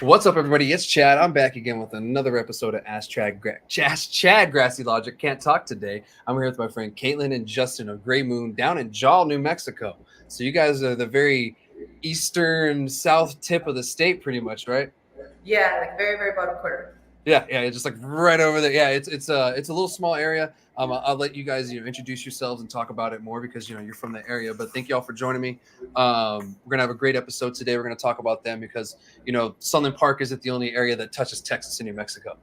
What's up, everybody? It's Chad. I'm back again with another episode of Ask Chad Grassy Logic. Can't talk today. I'm here with my friend Kaytlinne and Justin of Gray Moon down in Jal, New Mexico. So you guys are the very eastern south tip of the state, pretty much, right? Yeah, like very, very bottom corner. Yeah, just like right over there. Yeah, it's a little small area. I'll let you guys introduce yourselves and talk about it more because you're from the area. But thank you all for joining me. We're gonna have a great episode today. We're gonna talk about them because Sunland Park isn't the only area that touches Texas and New Mexico.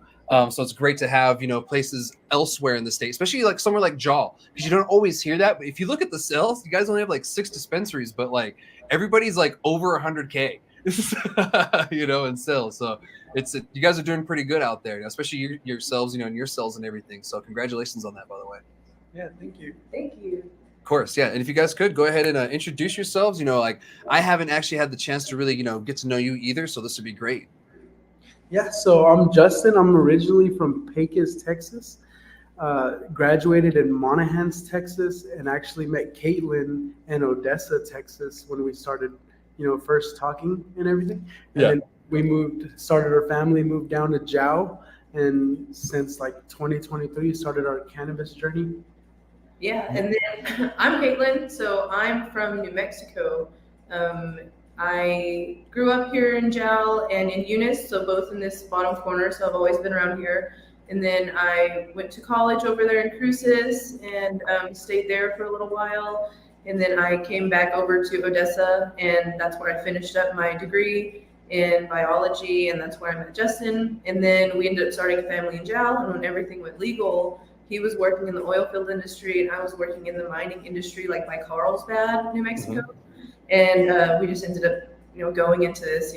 So it's great to have places elsewhere in the state, especially like somewhere like Jal, because you don't always hear that. But if you look at the sales, you guys only have like 6 dispensaries, but like everybody's like over 100K. In sales. So you guys are doing pretty good out there, especially yourselves, and your sales and everything. So congratulations on that, by the way. Yeah, thank you. Thank you. Of course, yeah. And if you guys could go ahead and introduce yourselves. Like I haven't actually had the chance to really get to know you either, so this would be great. Yeah, so I'm Justin. I'm originally from Pecos, Texas. Graduated in Monahans, Texas, and actually met Kaytlinne in Odessa, Texas when we started first talking and everything. And then we started our family, moved down to Jal, and since like 2023 started our cannabis journey. Yeah, and then I'm Kaytlinne, so I'm from New Mexico. I grew up here in Jal and in Eunice, so both in this bottom corner, so I've always been around here. And then I went to college over there in Cruces and stayed there for a little while. And then I came back over to Odessa, and that's where I finished up my degree in biology, and that's where I met Justin. And then we ended up starting a family in Jal, and when everything went legal, he was working in the oil field industry, and I was working in the mining industry, like by Carlsbad, New Mexico. Mm-hmm. And we just ended up, going into this,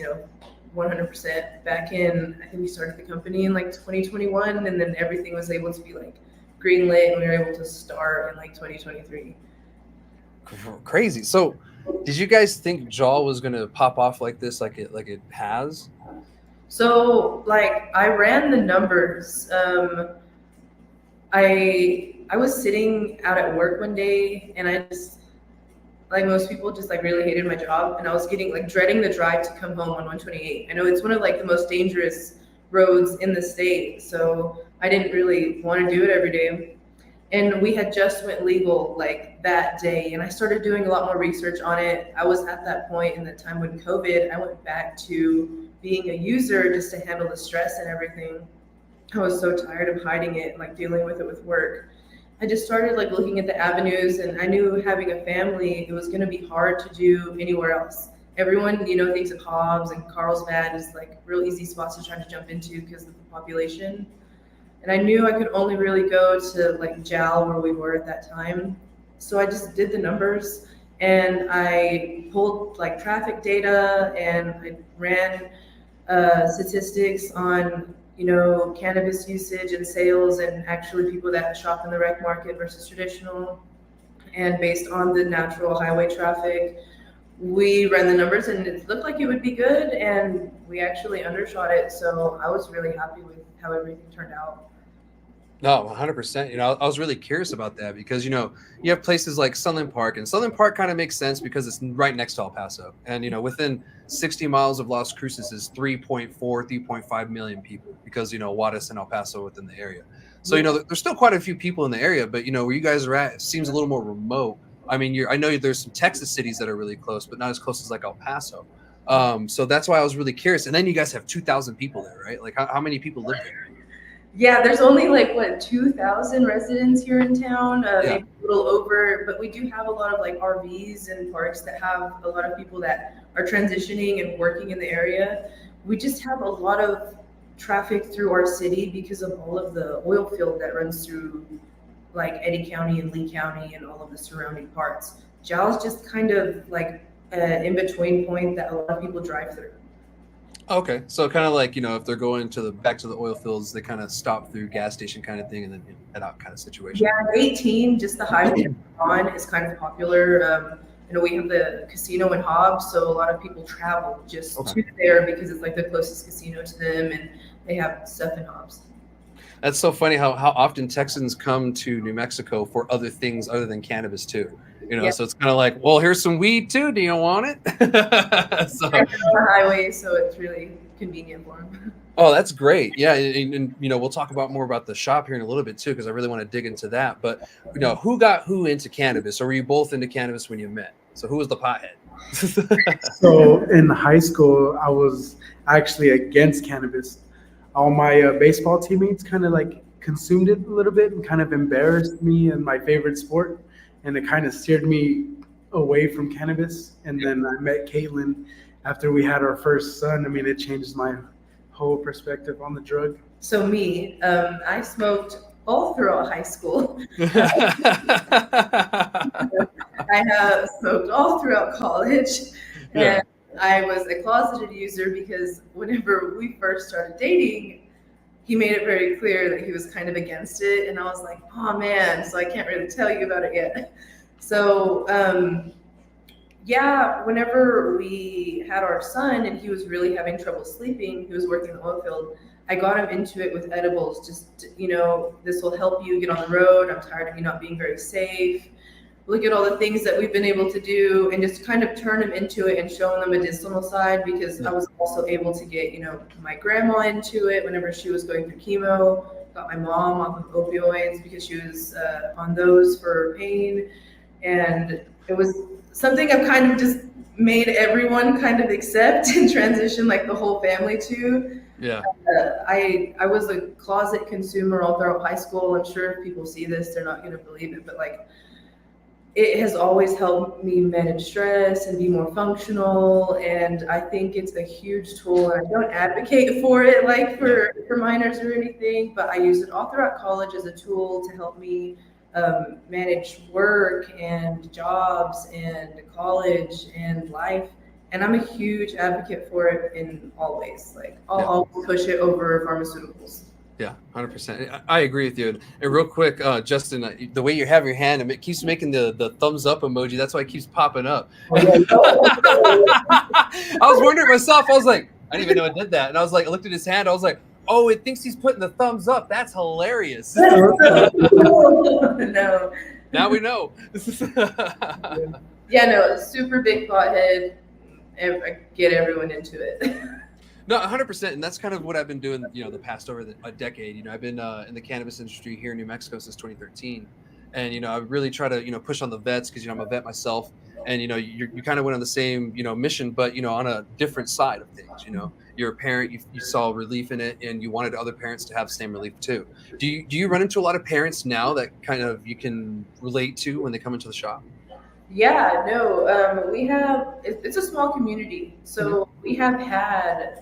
100% back in, I think we started the company in like 2021, and then everything was able to be like greenlit, and we were able to start in like 2023. Crazy. So did you guys think Jal was gonna pop off like this, like it has? So like I ran the numbers. I was sitting out at work one day, and I just, like most people, just like really hated my job, and I was getting like dreading the drive to come home on 128. I know it's one of like the most dangerous roads in the state, so I didn't really want to do it every day. And we had just went legal like that day, and I started doing a lot more research on it. I was at that point in the time when COVID, I went back to being a user just to handle the stress and everything. I was so tired of hiding it, like dealing with it with work. I just started like looking at the avenues, and I knew having a family, it was going to be hard to do anywhere else. Everyone, thinks of Hobbs and Carlsbad as like real easy spots to try to jump into because of the population. And I knew I could only really go to like Jal where we were at that time. So I just did the numbers, and I pulled like traffic data, and I ran statistics on, cannabis usage and sales, and actually people that shop in the rec market versus traditional. And based on the natural highway traffic, we ran the numbers, and it looked like it would be good, and we actually undershot it. So I was really happy with how everything turned out. No, 100%. I was really curious about that because, you have places like Sunland Park, and Sunland Park kind of makes sense because it's right next to El Paso. And, within 60 miles of Las Cruces is 3.5 million people because, Juarez and El Paso within the area. So, there's still quite a few people in the area, but, where you guys are at, it seems a little more remote. I mean, I know there's some Texas cities that are really close, but not as close as like El Paso. So that's why I was really curious. And then you guys have 2,000 people there, right? Like how many people live there? Yeah, there's only like 2,000 residents here in town, maybe a little over, but we do have a lot of like RVs and parks that have a lot of people that are transitioning and working in the area. We just have a lot of traffic through our city because of all of the oil field that runs through like Eddy County and Lee County and all of the surrounding parts. Jal's just kind of like an in-between point that a lot of people drive through. Okay, so kind of like, if they're going back to the oil fields, they kind of stop through gas station kind of thing and then head out kind of situation. Yeah, 18, just the highway on is kind of popular. We have the casino in Hobbs, so a lot of people travel just to there because it's like the closest casino to them, and they have stuff in Hobbs. That's so funny how often Texans come to New Mexico for other things other than cannabis too. So it's kind of like, well, here's some weed too. Do you want it? So on the highway, so it's really convenient for them. Oh, that's great. Yeah. And, you know, we'll talk about more about the shop here in a little bit too, because I really want to dig into that. But, you know, who got who into cannabis, or were you both into cannabis when you met? So who was the pothead? So in high school, I was actually against cannabis. All my baseball teammates kind of like consumed it a little bit and kind of embarrassed me in my favorite sport. And it kind of steered me away from cannabis. And then I met Kaytlinne after we had our first son. I mean, it changed my whole perspective on the drug. So me, I smoked all throughout high school. I have smoked all throughout college. Yeah. And I was a closeted user because whenever we first started dating, he made it very clear that he was kind of against it. And I was like, oh man, so I can't really tell you about it yet. So yeah, whenever we had our son and he was really having trouble sleeping, he was working in the oil field, I got him into it with edibles. Just, you know, this will help you get on the road. I'm tired of you not being very safe. Look at all the things that we've been able to do, and just kind of turn him into it and show him the medicinal side, because I was also able to get, you know, my grandma into it whenever she was going through chemo, got my mom off of opioids because she was on those for pain. And it was something I've kind of just made everyone kind of accept and transition like the whole family to. Yeah. I was a closet consumer all throughout high school. I'm sure if people see this, they're not going to believe it, but like, it has always helped me manage stress and be more functional. And I think it's a huge tool. And I don't advocate for it like for minors or anything, but I use it all throughout college as a tool to help me manage work and jobs and college and life. And I'm a huge advocate for it in all ways. Like I'll push it over pharmaceuticals. Yeah, 100%. I agree with you. And real quick, Justin, the way you have your hand, it keeps making the thumbs up emoji. That's why it keeps popping up. I was wondering myself. I was like, I didn't even know it did that. And I was like, I looked at his hand. I was like, oh, it thinks he's putting the thumbs up. That's hilarious. No. Now we know. Yeah, no, super big pothead. I get everyone into it. No, 100%, and that's kind of what I've been doing, you know, the past over a decade. You know, I've been in the cannabis industry here in New Mexico since 2013, and you know, I really try to, you know, push on the vets because, you know, I'm a vet myself, and you know, you kind of went on the same, you know, mission, but you know, on a different side of things. You know, you're a parent, you saw relief in it, and you wanted other parents to have the same relief too. Do you run into a lot of parents now that kind of you can relate to when they come into the shop? Yeah, no, we have. It's a small community, so we have had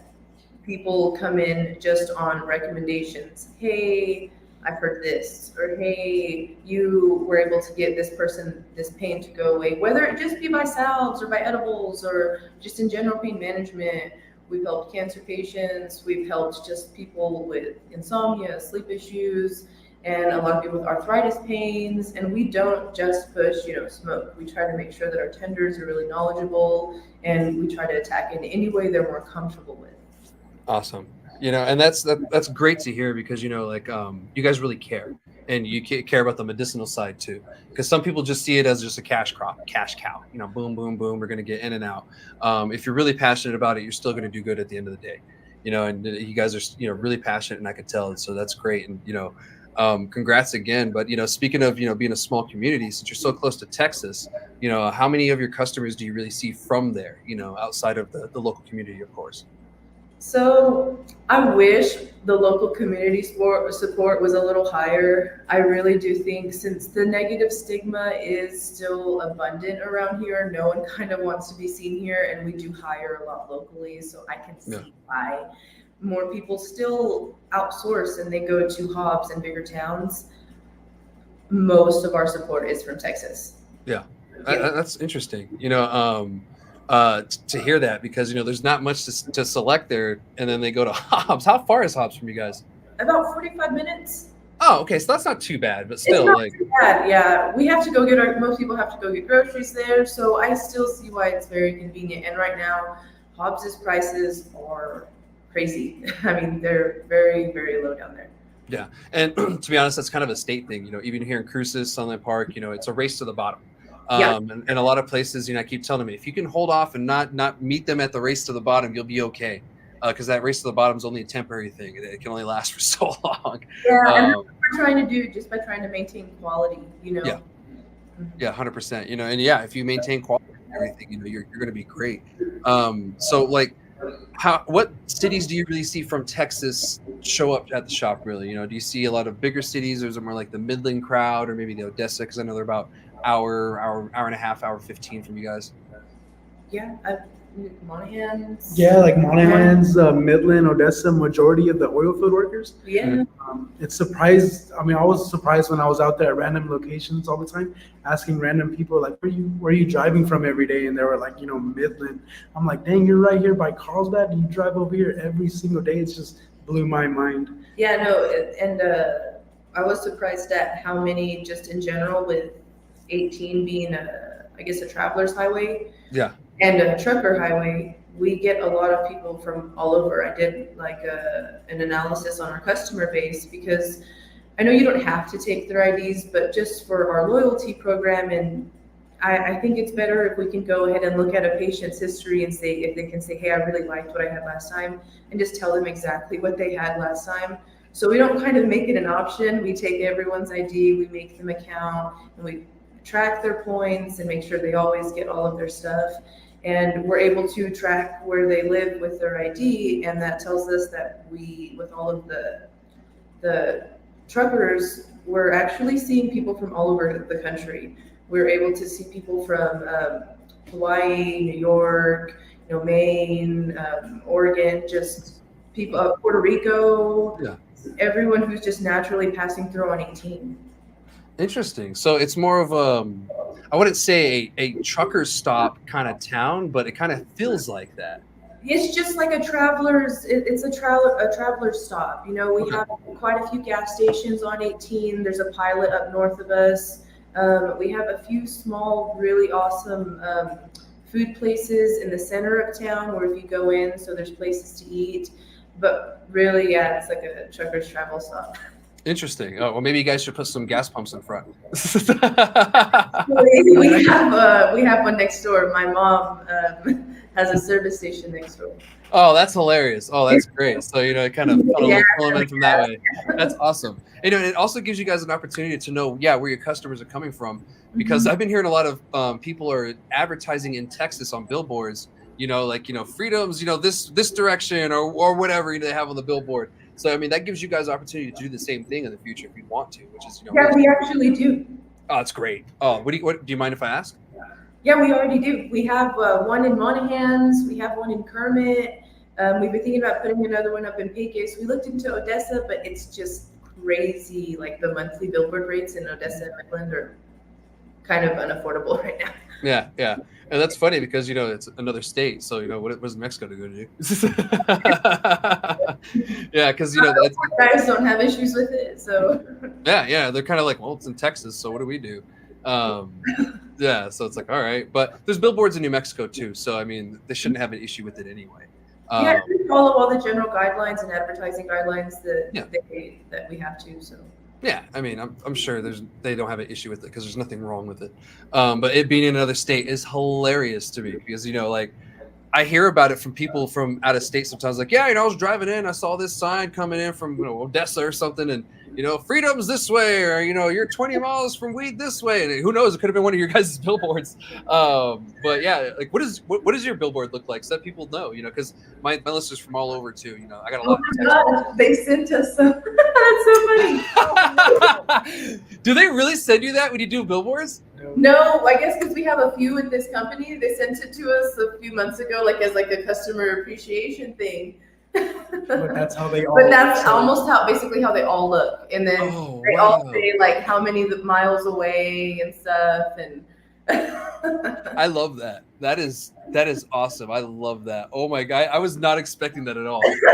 people come in just on recommendations. Hey, I've heard this, or hey, you were able to get this person this pain to go away, whether it just be by salves or by edibles or just in general pain management. We've helped cancer patients, we've helped just people with insomnia, sleep issues, and a lot of people with arthritis pains. And we don't just push, you know, smoke. We try to make sure that our tenders are really knowledgeable, and we try to attack in any way they're more comfortable with. Awesome. You know, and that's great to hear, because, you know, like you guys really care, and you care about the medicinal side too, because some people just see it as just a cash cow, you know, boom, boom, boom, we're going to get in and out. If you're really passionate about it, you're still going to do good at the end of the day, you know, and you guys are, you know, really passionate, and I could tell. So that's great. And, you know, congrats again. But, you know, speaking of, you know, being a small community, since you're so close to Texas, you know, how many of your customers do you really see from there, you know, outside of the local community, of course? So I wish the local community support was a little higher. I really do think, since the negative stigma is still abundant around here, no one kind of wants to be seen here, and we do hire a lot locally. So I can see why more people still outsource and they go to hubs in bigger towns. Most of our support is from Texas. Yeah. That's interesting. You know, to hear that, because, you know, there's not much to select there, and then they go to Hobbs. How far is Hobbs from you guys? About 45 minutes. Oh, okay, so that's not too bad, but still, it's not like, too bad. Yeah, we have to go get most people have to go get groceries there, so I still see why it's very convenient. And right now, Hobbs's prices are crazy. I mean, they're very, very low down there. Yeah, and to be honest, that's kind of a state thing. You know, even here in Cruces, Sunland Park, you know, it's a race to the bottom. And a lot of places, you know, I keep telling me, if you can hold off and not meet them at the race to the bottom, you'll be okay. because that race to the bottom is only a temporary thing. It can only last for so long. Yeah, and that's what we're trying to do just by trying to maintain quality, you know. Yeah. Yeah, 100%. You know, and yeah, if you maintain quality and everything, you know, you're going to be great. So like, what cities do you really see from Texas show up at the shop? Really, you know, do you see a lot of bigger cities, or is it more like the Midland crowd, or maybe the Odessa? Because I know they're about hour and a half, hour 15 from you guys. Yeah, Monahans. Yeah, like Monahans, Midland, Odessa, majority of the oil field workers. Yeah. It's surprised. I mean, I was surprised when I was out there at random locations all the time, asking random people like, where are you driving from every day? And they were like, you know, Midland. I'm like, dang, you're right here by Carlsbad. You drive over here every single day. It's just blew my mind. Yeah, no, and I was surprised at how many, just in general, with 18 being I guess a traveler's highway. Yeah. And a trucker highway, we get a lot of people from all over. I did like an analysis on our customer base, because I know you don't have to take their IDs, but just for our loyalty program, and I think it's better if we can go ahead and look at a patient's history and say, if they can say, hey, I really liked what I had last time, and just tell them exactly what they had last time. So we don't kind of make it an option. We take everyone's ID, we make them account, and we track their points and make sure they always get all of their stuff. And we're able to track where they live with their ID, and that tells us that we, with all of the truckers, we're actually seeing people from all over the country. We're able to see people from Hawaii, New York, you know, Maine, Oregon, just people, Puerto Rico, Yeah. Everyone who's just naturally passing through on 18. Interesting. So it's more of I wouldn't say a trucker stop kind of town, but it kind of feels like that. It's just like a traveler's. It's a traveler's stop. You know, we have quite a few gas stations on 18. There's a Pilot up north of us. We have a few small, really awesome food places in the center of town where if you go in, so there's places to eat. But really, yeah, it's like a trucker's travel stop. Interesting. Oh, well, maybe you guys should put some gas pumps in front. we have one next door. My mom has a service station next door. Oh, that's hilarious. Oh, that's great. So, you know, it kind of pull them in from that way. That's awesome. You know, it also gives you guys an opportunity to know, where your customers are coming from, because I've been hearing a lot of people are advertising in Texas on billboards, you know, like, you know, freedoms, you know, this direction or whatever they have on the billboard. So, I mean, that gives you guys opportunity to do the same thing in the future if you want to, which is, you know. Yeah, we actually do. Oh, that's great. Oh, what do you mind if I ask? Yeah, we already do. We have one in Monahans. We have one in Kermit. We've been thinking about putting another one up in Pecos. We looked into Odessa, but it's just crazy. Like the monthly billboard rates in Odessa and Midland are kind of unaffordable right now. Yeah, yeah. And that's funny because, you know, it's another state. So, you know, what was Mexico to go to do? Yeah, because, you know, guys don't have issues with it. So, yeah. They're kind of like, well, it's in Texas. So what do we do? Yeah. So it's like, all right. But there's billboards in New Mexico, too. So, I mean, they shouldn't have an issue with it anyway. Yeah, we follow all the general guidelines and advertising guidelines that we have to. So. Yeah, I mean, I'm sure they don't have an issue with it because there's nothing wrong with it. But it being in another state is hilarious to me because, you know, like I hear about it from people from out of state sometimes. Like, yeah, you know, I was driving in, I saw this sign coming in from, you know, Odessa or something, and, you know, freedom's this way, or, you know, you're 20 miles from weed this way, and who knows, it could have been one of your guys' billboards. But yeah, like, what does your billboard look like so that people know, you know, because my listeners from all over too, you know, I got a lot of text. They sent us some. That's so funny. Do they really send you that when you do billboards? No, I guess because we have a few with this company. They sent it to us a few months ago, like as like a customer appreciation thing. But that's how they all. But that's almost basically how they all look, and then they all say like how many miles away and stuff, and. I love that. That is awesome. I love that. Oh my God, I was not expecting that at all. You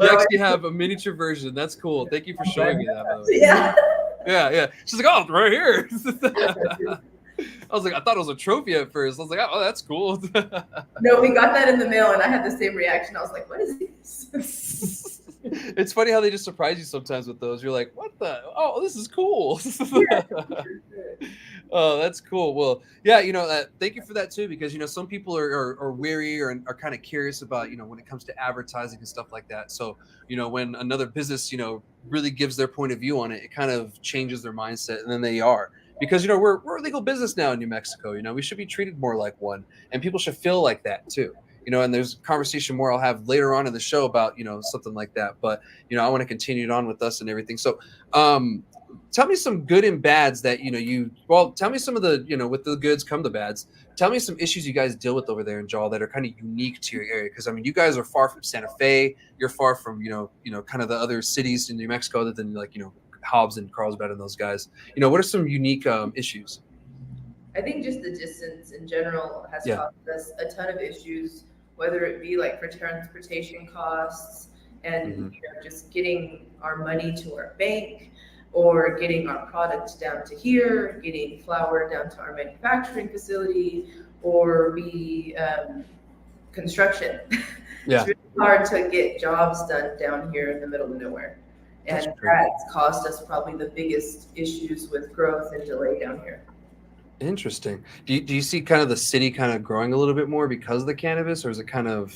actually have a miniature version. That's cool. Thank you for showing me that. By the way. Yeah. She's like, oh, right here. I was like, I thought it was a trophy at first. I was like, oh, that's cool. No, we got that in the mail, and I had the same reaction. I was like, what is this? It's funny how they just surprise you sometimes with those. You're like, what the? Oh, this is cool. Yeah. Oh, that's cool. Well, yeah, thank you for that too, because some people are weary or are kind of curious about when it comes to advertising and stuff like that. So when another business really gives their point of view on it, it kind of changes their mindset, and then they are, because we're a legal business now in New Mexico. We should be treated more like one, and people should feel like that too. And there's a conversation more I'll have later on in the show about something like that. But I want to continue it on with us and everything. So tell me some good and bads that tell me some of the with the goods come the bads. Tell me some issues you guys deal with over there in Jaw that are kind of unique to your area, because you guys are far from Santa Fe. You're far from kind of the other cities in New Mexico other than Hobbs and Carlsbad and those guys. What are some unique issues? I think just the distance in general has Yeah. caused us a ton of issues, whether it be like for transportation costs and Mhm. just getting our money to our bank, or getting our product down to here, getting flour down to our manufacturing facility, or construction. Yeah. It's really hard to get jobs done down here in the middle of nowhere. That's And true. that's caused us probably the biggest issues with growth and delay down here. Interesting. Do you see kind of the city kind of growing a little bit more because of the cannabis, or is it kind of?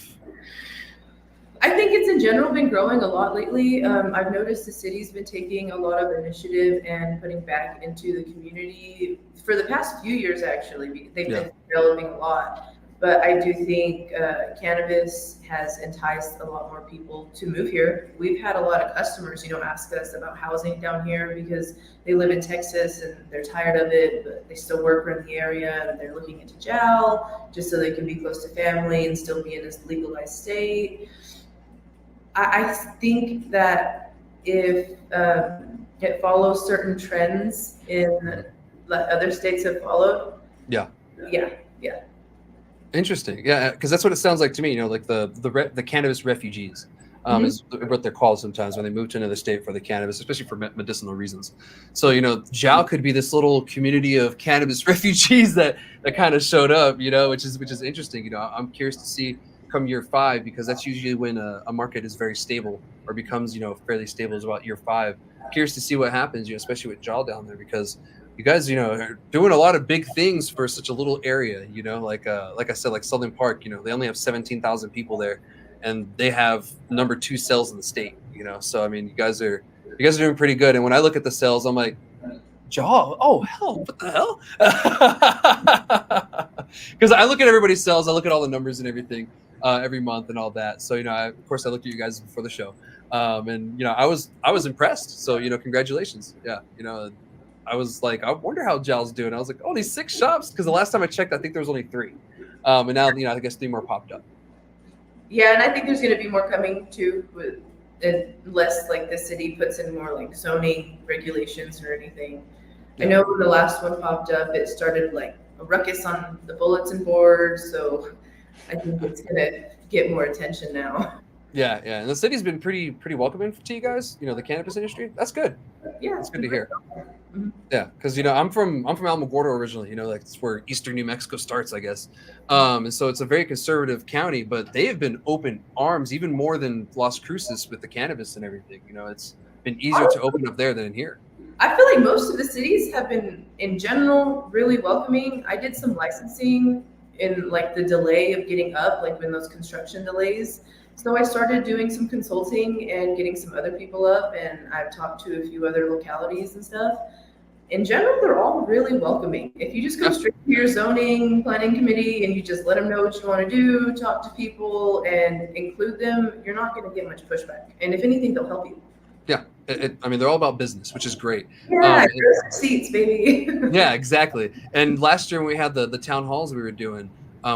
I think it's in general been growing a lot lately. I've noticed the city's been taking a lot of initiative and putting back into the community for the past few years, actually. They've Yeah. been developing a lot. But I do think cannabis has enticed a lot more people to move here. We've had a lot of customers, ask us about housing down here because they live in Texas and they're tired of it, but they still work around the area and they're looking into JAL just so they can be close to family and still be in this legalized state. I think that if it follows certain trends in that other states have followed. Yeah. Yeah. Interesting. Yeah, because that's what it sounds like to me. Like the cannabis refugees Mhm. is what they're called sometimes when they move to another state for the cannabis, especially for medicinal reasons. So JAL could be this little community of cannabis refugees that kind of showed up. Which is interesting. I'm curious to see come year 5, because that's usually when a market is very stable or becomes fairly stable, is about year 5. Curious to see what happens, especially with JAL down there, because you guys, are doing a lot of big things for such a little area. Like I said, like Southern Park, they only have 17,000 people there, and they have number 2 sales in the state. So you guys are doing pretty good. And when I look at the sales, I'm like, JAW, oh hell, what the hell? Because I look at everybody's sales, I look at all the numbers and everything every month and all that. So of course, I looked at you guys before the show, and I was impressed. So congratulations. Yeah, I was like, I wonder how JAL's doing. I was like, oh, these 6 shops, because the last time I checked, I think there was only 3, and now I guess 3 more popped up. Yeah, and I think there's going to be more coming too, unless like the city puts in more like zoning regulations or anything. Yeah. I know when the last one popped up, it started like a ruckus on the bulletin board, so I think it's going to get more attention now. Yeah, and the city's been pretty welcoming to you guys. The cannabis industry. That's good. Yeah, That's good to hear. Mhm. Yeah, because I'm from Alamogordo originally. Like it's where eastern New Mexico starts, I guess. And so it's a very conservative county, but they have been open arms even more than Las Cruces with the cannabis and everything. It's been easier to open up there than in here. I feel like most of the cities have been, in general, really welcoming. I did some licensing in like the delay of getting up, like when those construction delays. So I started doing some consulting and getting some other people up, and I've talked to a few other localities and stuff. In general, they're all really welcoming. If you just go straight to your zoning planning committee and you just let them know what you want to do, talk to people and include them, you're not going to get much pushback. And if anything, they'll help you. Yeah, they're all about business, which is great. Yeah, seats, baby. Yeah, exactly. And last year when we had the town halls we were doing,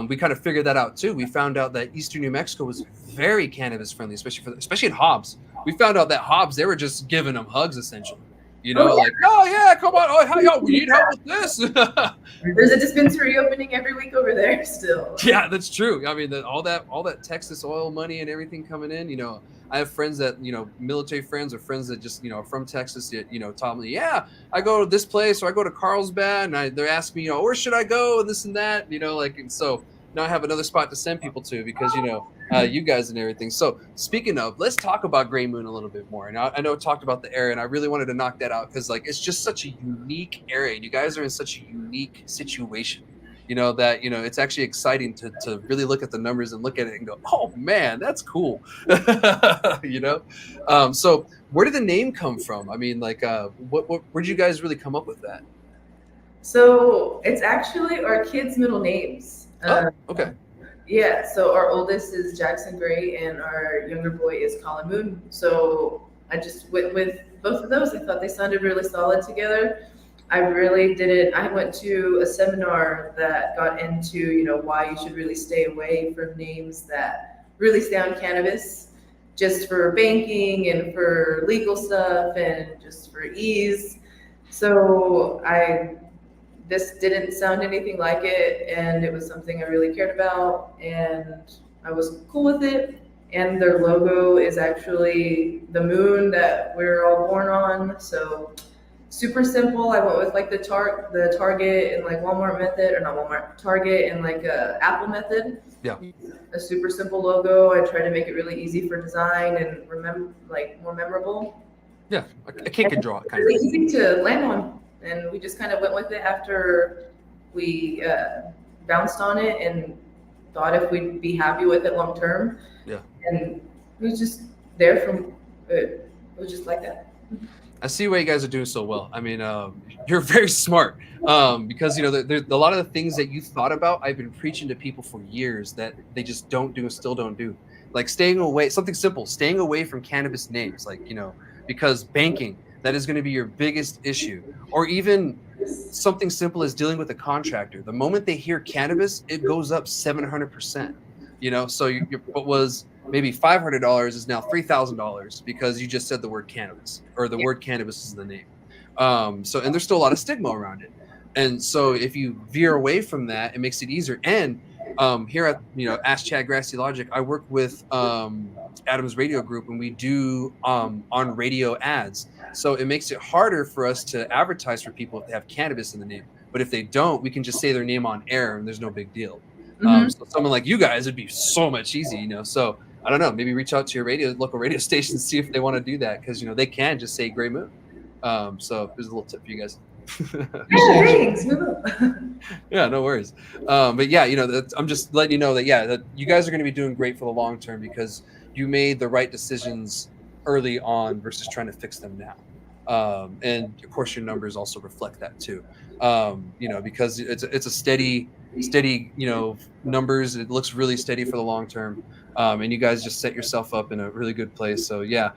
we kind of figured that out too. We found out that Eastern New Mexico was very cannabis friendly, especially in Hobbs. We found out that Hobbs, they were just giving them hugs essentially. Like, oh yeah, come on, oh we need help with this. There's a dispensary opening every week over there still. Yeah, that's true. All that Texas oil money and everything coming in. I have friends that military friends or friends that just are from Texas that taught me, yeah, I go to this place or I go to Carlsbad and they're asking me where should I go and this and that. And so now I have another spot to send people to because you guys and everything. So speaking of, let's talk about Gray Moon a little bit more. And I know I talked about the area, and I really wanted to knock that out because like it's just such a unique area. And you guys are in such a unique situation. That it's actually exciting to really look at the numbers and look at it and go, oh man, that's cool. So where did the name come from? I mean, like where did you guys really come up with that? So it's actually our kids' middle names. Okay. Yeah, so our oldest is Jackson Gray and our younger boy is Colin Moon. So I just went with both of those. I thought they sounded really solid together. I really didn't. I went to a seminar that got into, why you should really stay away from names that really sound cannabis, just for banking and for legal stuff and just for ease. So this didn't sound anything like it, and it was something I really cared about, and I was cool with it. And their logo is actually the moon that we're all born on. So super simple. I went with like the Target and like Walmart method, or not Walmart, Target and like Apple method. Yeah. A super simple logo. I tried to make it really easy for design and more memorable. Yeah, a kid can draw it kind really of easy to land on, and we just kind of went with it after we bounced on it and thought if we'd be happy with it long term. Yeah. And it was just there from it was just like that. I see why you guys are doing so well. I mean, you're very smart because there's a lot of the things that you thought about. I've been preaching to people for years that they just don't do and still don't do, like staying away. Something simple, staying away from cannabis names, like because banking, that is going to be your biggest issue, or even something simple as dealing with a contractor. The moment they hear cannabis, it goes up 700%. So what was maybe $500 is now $3,000 because you just said the word cannabis, or the word cannabis is the name. And there's still a lot of stigma around it. And so if you veer away from that, it makes it easier. And here at Ask Chad Grassy Logic, I work with Adam's radio group, and we do on radio ads. So it makes it harder for us to advertise for people if they have cannabis in the name. But if they don't, we can just say their name on air, and there's no big deal. So someone like you guys would be so much easy, So I don't know, maybe reach out to your local radio station, see if they want to do that, because they can just say Gray Moon. So there's a little tip for you guys. Yeah, thanks. Yeah, no worries. But yeah, I'm just letting you know that you guys are going to be doing great for the long term because you made the right decisions early on versus trying to fix them now. And of course, your numbers also reflect that too. Because it's a steady, numbers. It looks really steady for the long term. And you guys just set yourself up in a really good place. So yeah,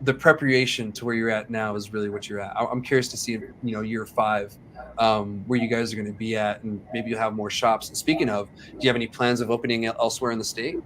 the preparation to where you're at now is really what you're at. I'm curious to see, year 5, where you guys are going to be at, and maybe you'll have more shops. And speaking of, do you have any plans of opening elsewhere in the state?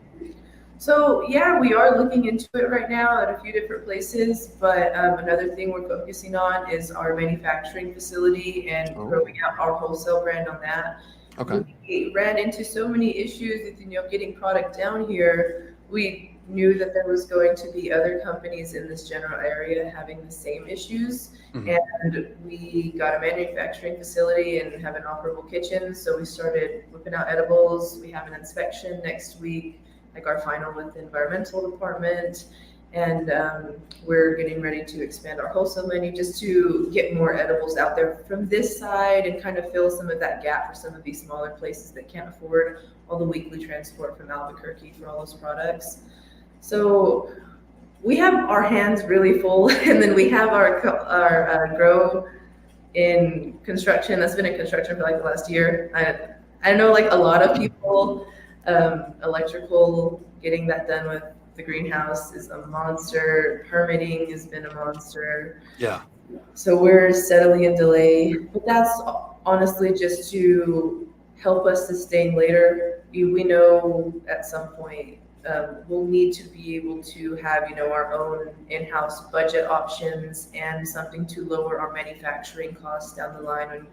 So yeah, we are looking into it right now at a few different places, but another thing we're focusing on is our manufacturing facility and growing out our wholesale brand on that. Okay. We ran into so many issues with getting product down here. We knew that there was going to be other companies in this general area having the same issues. And we got a manufacturing facility and have an operable kitchen. So we started whipping out edibles. We have an inspection next week, like our final with the environmental department. And we're getting ready to expand our wholesale menu just to get more edibles out there from this side and kind of fill some of that gap for some of these smaller places that can't afford all the weekly transport from Albuquerque for all those products. So we have our hands really full, and then we have our grow in construction. That's been in construction for like the last year. I know like a lot of people, electrical, getting that done with the greenhouse is a monster. Permitting has been a monster. Yeah. So we're steadily in delay, but that's honestly just to help us sustain later. We know at some point we'll need to be able to have, our own in-house budget options and something to lower our manufacturing costs down the line when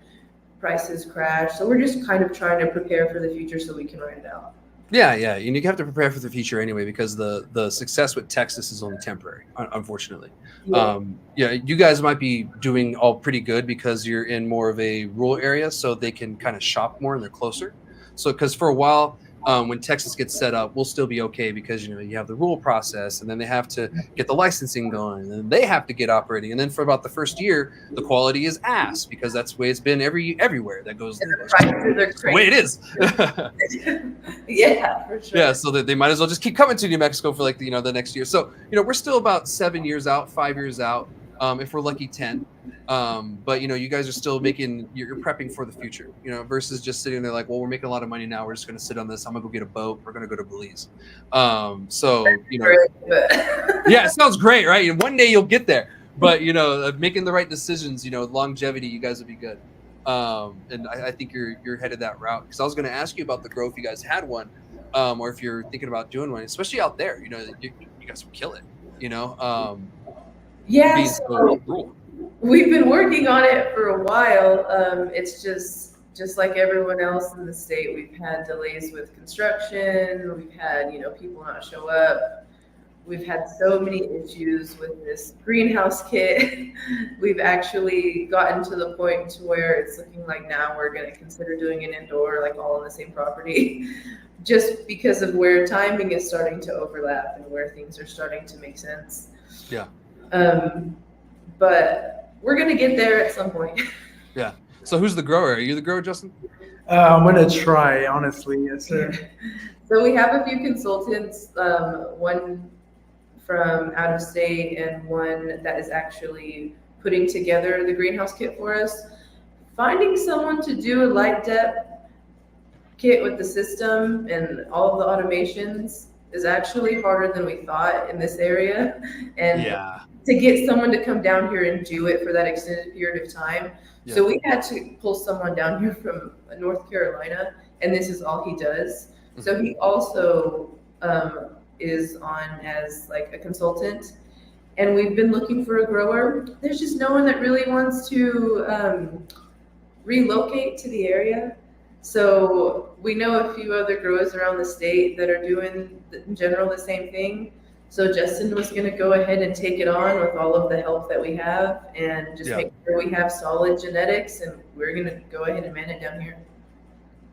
prices crash. So we're just kind of trying to prepare for the future so we can ride it out. Yeah, and you have to prepare for the future anyway, because the success with Texas is only temporary, unfortunately. You guys might be doing all pretty good because you're in more of a rural area, so they can kind of shop more and they're closer. So because for a while, when Texas gets set up, we'll still be okay because you have the rule process, and then they have to get the licensing going, and then they have to get operating, and then for about the first year, the quality is ass because that's the way it's been everywhere that goes. And the prices are the way it is. Yeah, for sure. Yeah, so that they might as well just keep coming to New Mexico for like the next year. So we're still about 7 years out, 5 years out, if we're lucky 10. But you guys are still you're prepping for the future, versus just sitting there like, well, we're making a lot of money now, we're just going to sit on this, I'm gonna go get a boat, we're going to go to Belize. So yeah, it sounds great, right? One day you'll get there, but making the right decisions, longevity, you guys will be good. And I think you're headed that route, because I was going to ask you about the grow if you guys had one, or if you're thinking about doing one, especially out there. You guys would kill it. Yeah, so we've been working on it for a while. It's just like everyone else in the state. We've had delays with construction. We've had people not show up. We've had so many issues with this greenhouse kit. We've actually gotten to the point to where it's looking like now we're going to consider doing an indoor, like all on the same property, just because of where timing is starting to overlap and where things are starting to make sense. Yeah. But we're going to get there at some point. Yeah. So who's the grower? Are you the grower, Justin? I'm going to try, honestly. Yes, sir. So we have a few consultants, one from out of state and one that is actually putting together the greenhouse kit for us. Finding someone to do a light depth kit with the system and all the automations is actually harder than we thought in this area. And to get someone to come down here and do it for that extended period of time. Yeah. So we had to pull someone down here from North Carolina, and this is all he does. Mm-hmm. So he also is on as like a consultant, and we've been looking for a grower. There's just no one that really wants to relocate to the area. So we know a few other growers around the state that are doing in general the same thing. So Justin was going to go ahead and take it on with all of the help that we have, and just make sure we have solid genetics, and we're going to go ahead and man it down here.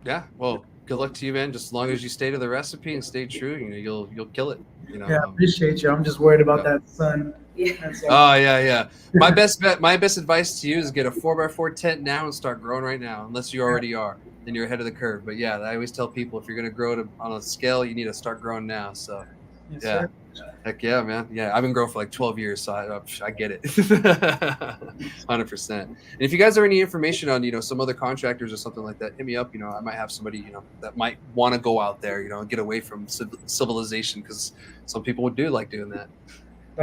Yeah, well, good luck to you, man. Just as long as you stay to the recipe and stay true, you'll kill it. Yeah, I appreciate you. I'm just worried about that sun. Yeah. Oh yeah. My best advice to you is get a 4x4 tent now and start growing right now. Unless you already are, then you're ahead of the curve. But yeah, I always tell people, if you're going to grow it on a scale, you need to start growing now. So yes, yeah. Sir. Heck yeah, man. Yeah, I've been growing for like 12 years, so I get it. 100%. And if you guys have any information on, some other contractors or something like that, hit me up. I might have somebody, that might want to go out there, and get away from civilization, because some people do like doing that.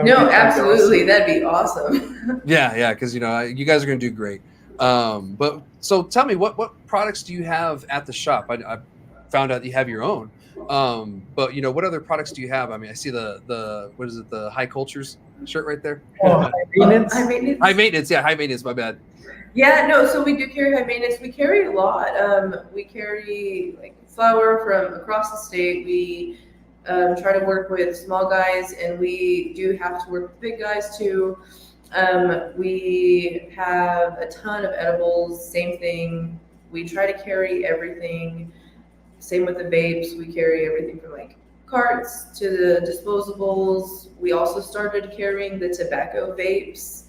No, absolutely. Awesome. That'd be awesome. Yeah, because, you guys are going to do great. But so tell me, what products do you have at the shop? I found out you have your own. But what other products do you have? I mean, I see the what is it, the High Cultures shirt right there? High maintenance. High maintenance. High maintenance. Yeah, high maintenance. My bad. Yeah, no. So we do carry high maintenance. We carry a lot. We carry like flower from across the state. We try to work with small guys, and we do have to work with big guys too. We have a ton of edibles. Same thing. We try to carry everything. Same with the vapes. We carry everything from like carts to the disposables. We also started carrying the tobacco vapes,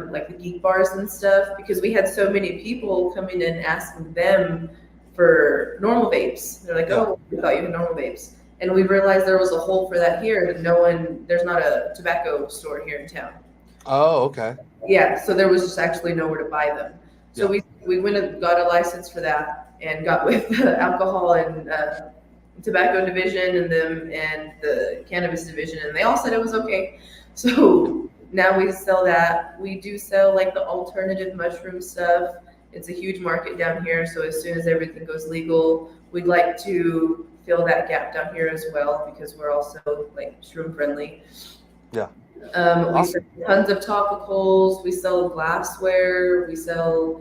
like the geek bars and stuff, because we had so many people coming in asking them for normal vapes. They're like, oh, we thought you had normal vapes. And we realized there was a hole for that here. There's not a tobacco store here in town. Oh, okay. Yeah, so there was just actually nowhere to buy them. So we went and got a license for that, and got with the alcohol and tobacco division and the cannabis division, and they all said it was okay. So now we sell that. We do sell like the alternative mushroom stuff. It's a huge market down here. So as soon as everything goes legal, we'd like to fill that gap down here as well, because we're also like shroom friendly. Yeah. We sell tons of topicals. We sell glassware. We sell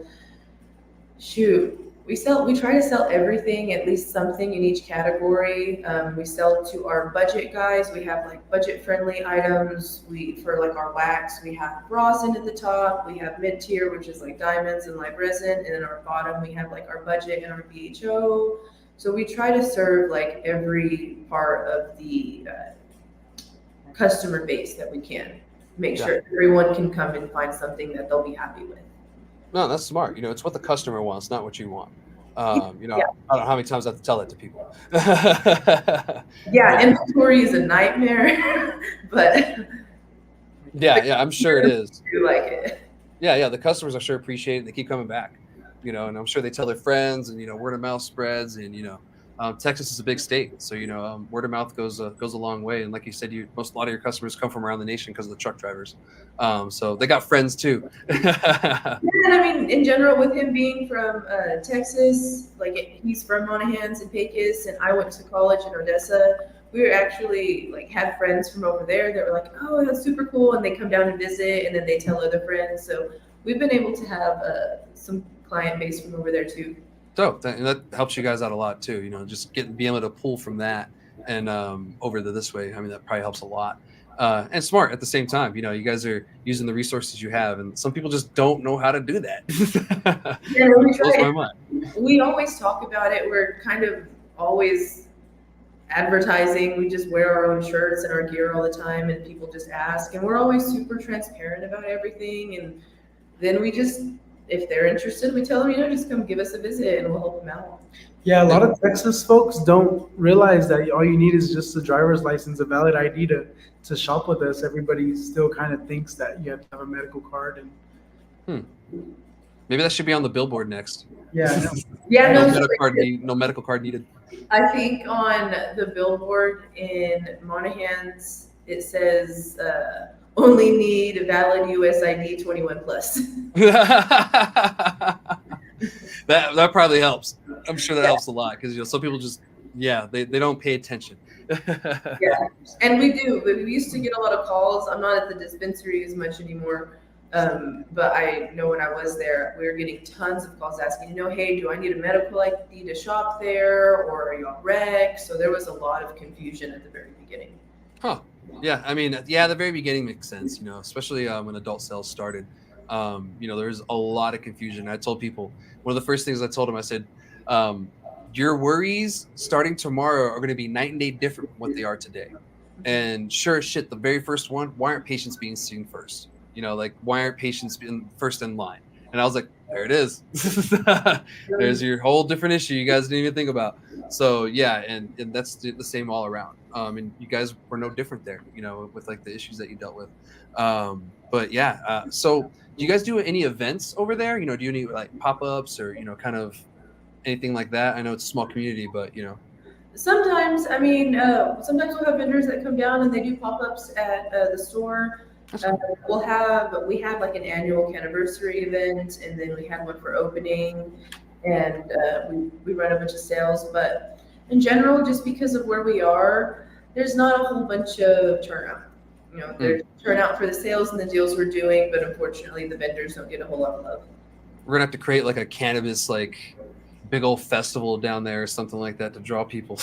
We try to sell everything, at least something in each category. We sell to our budget guys. We have like budget friendly items. For like our wax, we have rosin at the top. We have mid tier, which is like diamonds and live resin. And then our bottom, we have like our budget and our BHO. So we try to serve like every part of the customer base that we can. Make sure everyone can come and find something that they'll be happy with. No, that's smart. It's what the customer wants, not what you want. I don't know how many times I have to tell that to people. Yeah, inventory is a nightmare, but yeah, I'm sure it is. You like it. Yeah, the customers I'm sure appreciate it. They keep coming back, and I'm sure they tell their friends, and word of mouth spreads, and Texas is a big state, so word of mouth goes a long way. And like you said, a lot of your customers come from around the nation because of the truck drivers, so they got friends too. Yeah, and I mean, in general, with him being from Texas, like he's from Monahans and Pecos, and I went to college in Odessa. We were actually like had friends from over there that were like, "Oh, that's super cool," and they come down and visit, and then they tell other friends. So we've been able to have some client base from over there too. So that helps you guys out a lot too. Just being able to pull from that and over to this way. I mean, that probably helps a lot. And smart at the same time. You guys are using the resources you have, and some people just don't know how to do that. Yeah, we try. We always talk about it. We're kind of always advertising. We just wear our own shirts and our gear all the time, and people just ask. And we're always super transparent about everything. And then we just, if they're interested, we tell them, just come give us a visit and we'll help them out. Yeah, a lot of Texas folks don't realize that all you need is just a driver's license, a valid ID to shop with us. Everybody still kind of thinks that you have to have a medical card. And maybe that should be on the billboard next. Yeah. Yeah, no medical card needed. I think on the billboard in Monahans, it says only need a valid US ID 21 plus. that probably helps. I'm sure that helps a lot because some people just they don't pay attention. Yeah, and we do. We used to get a lot of calls. I'm not at the dispensary as much anymore, but I know when I was there, we were getting tons of calls asking, hey, do I need a medical ID to shop there, or are you on rec? So there was a lot of confusion at the very beginning. Huh. Yeah, I mean, the very beginning makes sense, especially when adult sales started. There's a lot of confusion. I told people, one of the first things I told them, I said, your worries starting tomorrow are going to be night and day different from what they are today. And sure as shit, the very first one, why aren't patients being seen first? Why aren't patients being first in line? And I was like, there it is. There's your whole different issue you guys didn't even think about. So yeah, and that's the same all around. And you guys were no different there, with like the issues that you dealt with. But yeah, so do you guys do any events over there? Do you any like pop-ups or kind of anything like that? I know it's a small community, but sometimes, sometimes we'll have vendors that come down and they do pop-ups at the store. We have like an annual canniversary event, and then we have one for opening, and we run a bunch of sales. But in general, just because of where we are, there's not a whole bunch of turnout. There's turnout for the sales and the deals we're doing, but unfortunately, the vendors don't get a whole lot of love. We're gonna have to create like a cannabis big old festival down there or something like that to draw people.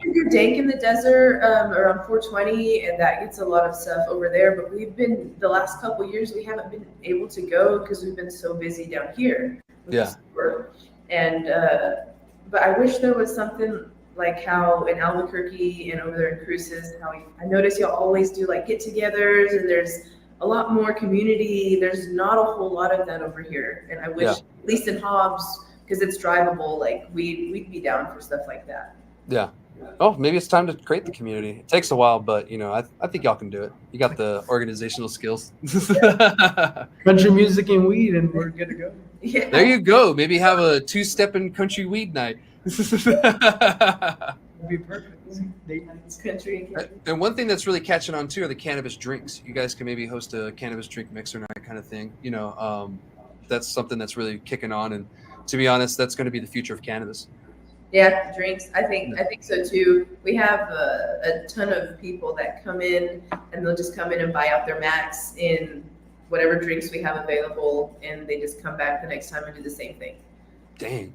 We do Dank in the Desert around 420, and that gets a lot of stuff over there. But the last couple of years, we haven't been able to go because we've been so busy down here. Yeah. And but I wish there was something like how in Albuquerque and over there in Cruces, I notice y'all always do like get-togethers, and there's a lot more community. There's not a whole lot of that over here, and I wish at least in Hobbs, because it's drivable, we'd be down for stuff like that. Yeah. Oh, maybe it's time to create the community. It takes a while, but I think y'all can do it. You got the organizational skills. Country music and weed, and we're good to go. Yeah. There you go. Maybe have a 2-stepping country weed night. It'd be perfect. Date nights, country. And one thing that's really catching on too are the cannabis drinks. You guys can maybe host a cannabis drink mixer night kind of thing. That's something that's really kicking on, and to be honest, that's going to be the future of cannabis. Yeah, drinks. I think so too. We have a ton of people that come in, and they'll just come in and buy out their max in whatever drinks we have available, and they just come back the next time and do the same thing. Dang.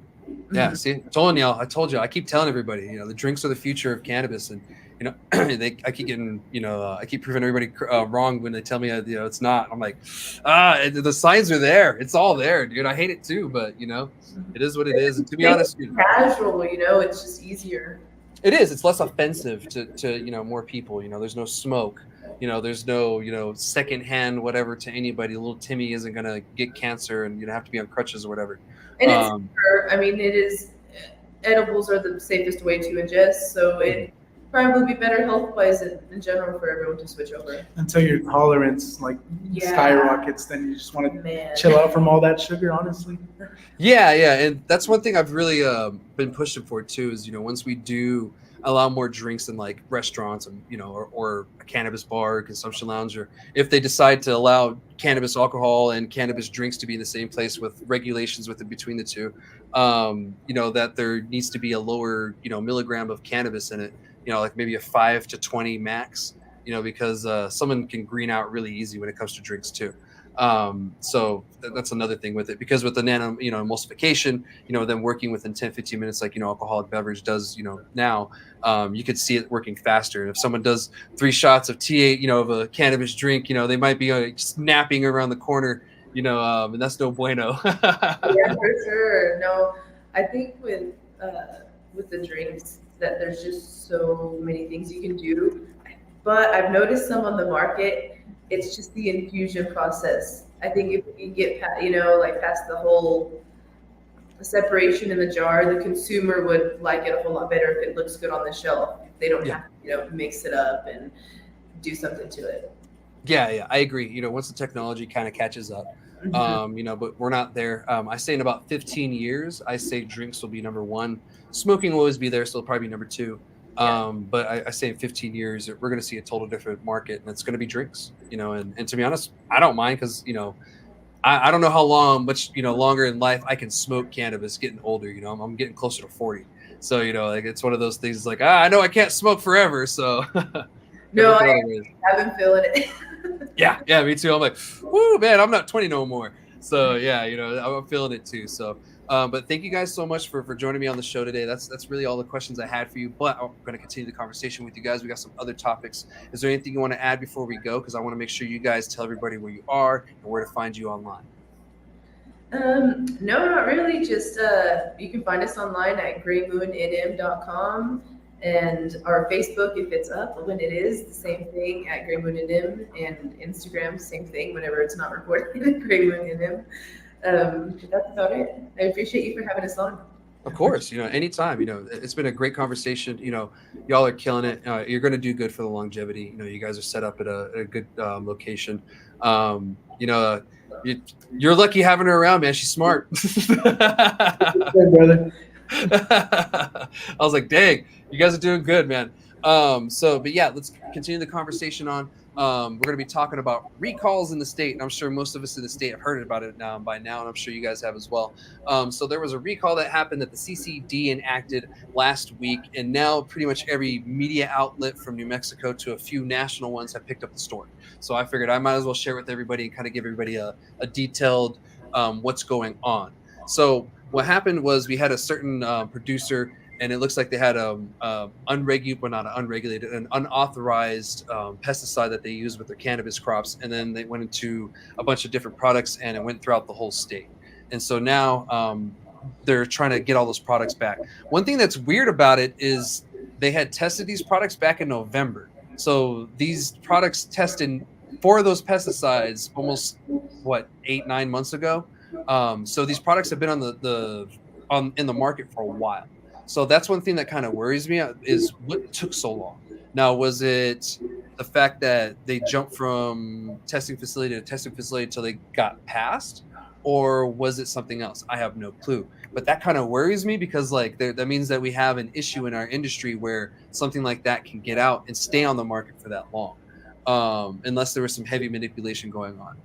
Yeah. See, I told you, I keep telling everybody, you know, the drinks are the future of cannabis. And, you know, I keep getting, you know, I keep proving everybody wrong when they tell me, you know, it's not. I'm like, the signs are there. It's all there, dude. I hate it too, but, you know, it is what it is. And to be honest, casual, you know, it's just easier. It is. It's less offensive to you know, more people. You know, there's no smoke. You know, there's no, you know, secondhand whatever to anybody. Little Timmy isn't gonna get cancer and, you know, have to be on crutches or whatever. And I mean, it is, edibles are the safest way to ingest, so it probably be better health-wise in general for everyone to switch over. Until your tolerance like skyrockets, then you just want to chill out from all that sugar, honestly. Yeah, and that's one thing I've really been pushing for too. Is, you know, once we do allow more drinks in like restaurants and, you know, or a cannabis bar or consumption lounge, or if they decide to allow cannabis alcohol and cannabis drinks to be in the same place with regulations with it between the two, you know, that there needs to be a lower, you know, milligram of cannabis in it, you know, like maybe a 5 to 20 max, you know, because someone can green out really easy when it comes to drinks too. So that's another thing with it, because with the nano, you know, emulsification, you know, then working within 10-15 minutes, like, you know, alcoholic beverage does, you know, now, you could see it working faster. And if someone does 3 shots of T8, you know, of a cannabis drink, you know, they might be snapping around the corner, you know, and that's no bueno. Yeah, for sure. No, I think with the drinks that there's just so many things you can do, but I've noticed some on the market. It's just the infusion process. I think if we get, you know, like past the whole separation in the jar, the consumer would like it a whole lot better if it looks good on the shelf. They don't have to, you know, mix it up and do something to it. Yeah, I agree. You know, once the technology kind of catches up, you know, but we're not there. I say in about 15 years, I say drinks will be number 1. Smoking will always be there, so it'll probably be number 2. But I say in 15 years, we're going to see a total different market, and it's going to be drinks, you know, and to be honest, I don't mind, because, you know, I don't know how much, you know, longer in life I can smoke cannabis getting older, you know, I'm getting closer to 40. So, you know, like, it's one of those things like, I know I can't smoke forever. So no, I've been feeling it. yeah, me too. I'm like, whoo, man, I'm not 20 no more. So yeah, you know, I'm feeling it too. So, but thank you guys so much for joining me on the show today. That's really all the questions I had for you, but I'm going to continue the conversation with you guys. We got some other topics. Is there anything you want to add before we go? Because I want to make sure you guys tell everybody where you are and where to find you online. No, not really. Just you can find us online at greymoonnm.com, and our Facebook, if it's up, when it is, the same thing at greymoonnm, and Instagram, same thing whenever it's not recorded at greymoonnm. That's about it. I appreciate you for having us on. Of course, you know, anytime. You know, it's been a great conversation. You know, y'all are killing it. You're going to do good for the longevity. You know, you guys are set up at a good location. You know, you're lucky having her around, man. She's smart. Hey, brother. I was like, dang, you guys are doing good, man. But yeah, let's continue the conversation on. We're going to be talking about recalls in the state, and I'm sure most of us in the state have heard about it by now, and I'm sure you guys have as well. So there was a recall that happened that the CCD enacted last week, and now pretty much every media outlet from New Mexico to a few national ones have picked up the story. So I figured I might as well share with everybody and kind of give everybody a detailed what's going on. So what happened was we had a certain producer, and it looks like they had an unauthorized pesticide that they used with their cannabis crops, and then they went into a bunch of different products, and it went throughout the whole state. And so now they're trying to get all those products back. One thing that's weird about it is they had tested these products back in November. So these products tested for those pesticides almost 8-9 months ago. So these products have been in the market for a while. So that's one thing that kind of worries me, is what took so long. Now, was it the fact that they jumped from testing facility to testing facility until they got passed, or was it something else? I have no clue. But that kind of worries me, because like that means that we have an issue in our industry where something like that can get out and stay on the market for that long, unless there was some heavy manipulation going on.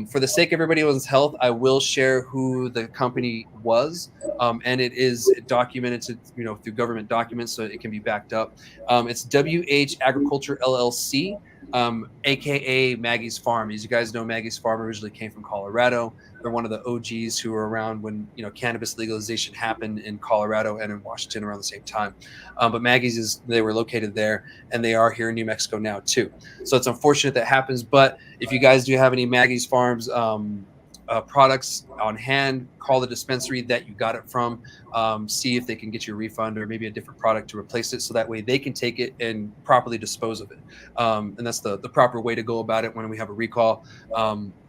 For the sake of everybody's health, I will share who the company was, and it is documented through government documents, so it can be backed up. It's WH Agriculture LLC. AKA Maggie's Farm. As you guys know, Maggie's Farm originally came from Colorado. They're one of the OGs who were around when, you know, cannabis legalization happened in Colorado and in Washington around the same time. But Maggie's they were located there, and they are here in New Mexico now too. So it's unfortunate that happens. But if you guys do have any Maggie's Farms products on hand, call the dispensary that you got it from, see if they can get you a refund or maybe a different product to replace it, so that way they can take it and properly dispose of it. And that's the proper way to go about it when we have a recall.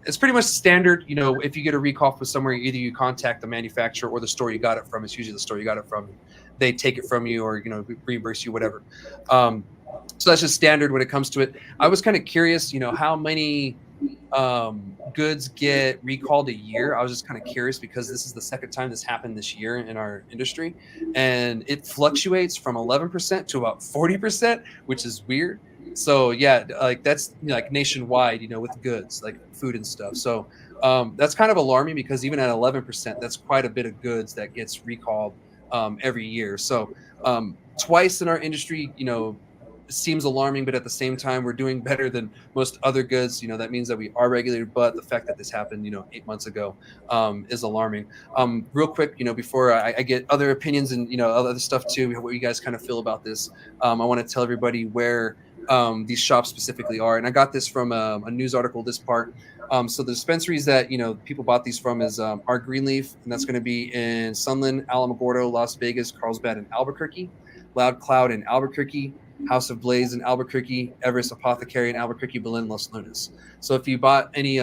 It's pretty much standard. You know, if you get a recall from somewhere, either you contact the manufacturer or the store you got it from. It's usually the store you got it from. They take it from you, or, you know, reimburse you, whatever. So that's just standard when it comes to it. I was kind of curious, you know, how many goods get recalled a year. I was just kind of curious because this is the second time this happened this year in our industry, and it fluctuates from 11% to about 40%, which is weird. So yeah, like that's, you know, like nationwide, you know, with goods like food and stuff. So that's kind of alarming, because even at 11%, that's quite a bit of goods that gets recalled every year. So twice in our industry, you know, seems alarming, but at the same time, we're doing better than most other goods. You know, that means that we are regulated, but the fact that this happened, you know, 8 months ago is alarming. Real quick, you know, before I get other opinions and, you know, other stuff too, what you guys kind of feel about this, I want to tell everybody where these shops specifically are. And I got this from a news article, this part. So the dispensaries that, you know, people bought these from is our Greenleaf, and that's going to be in Sunland, Alamogordo, Las Vegas, Carlsbad, and Albuquerque. Loud Cloud in Albuquerque, House of Blaze in Albuquerque, Everest Apothecary in Albuquerque, Berlin, Los Lunas. So if you bought any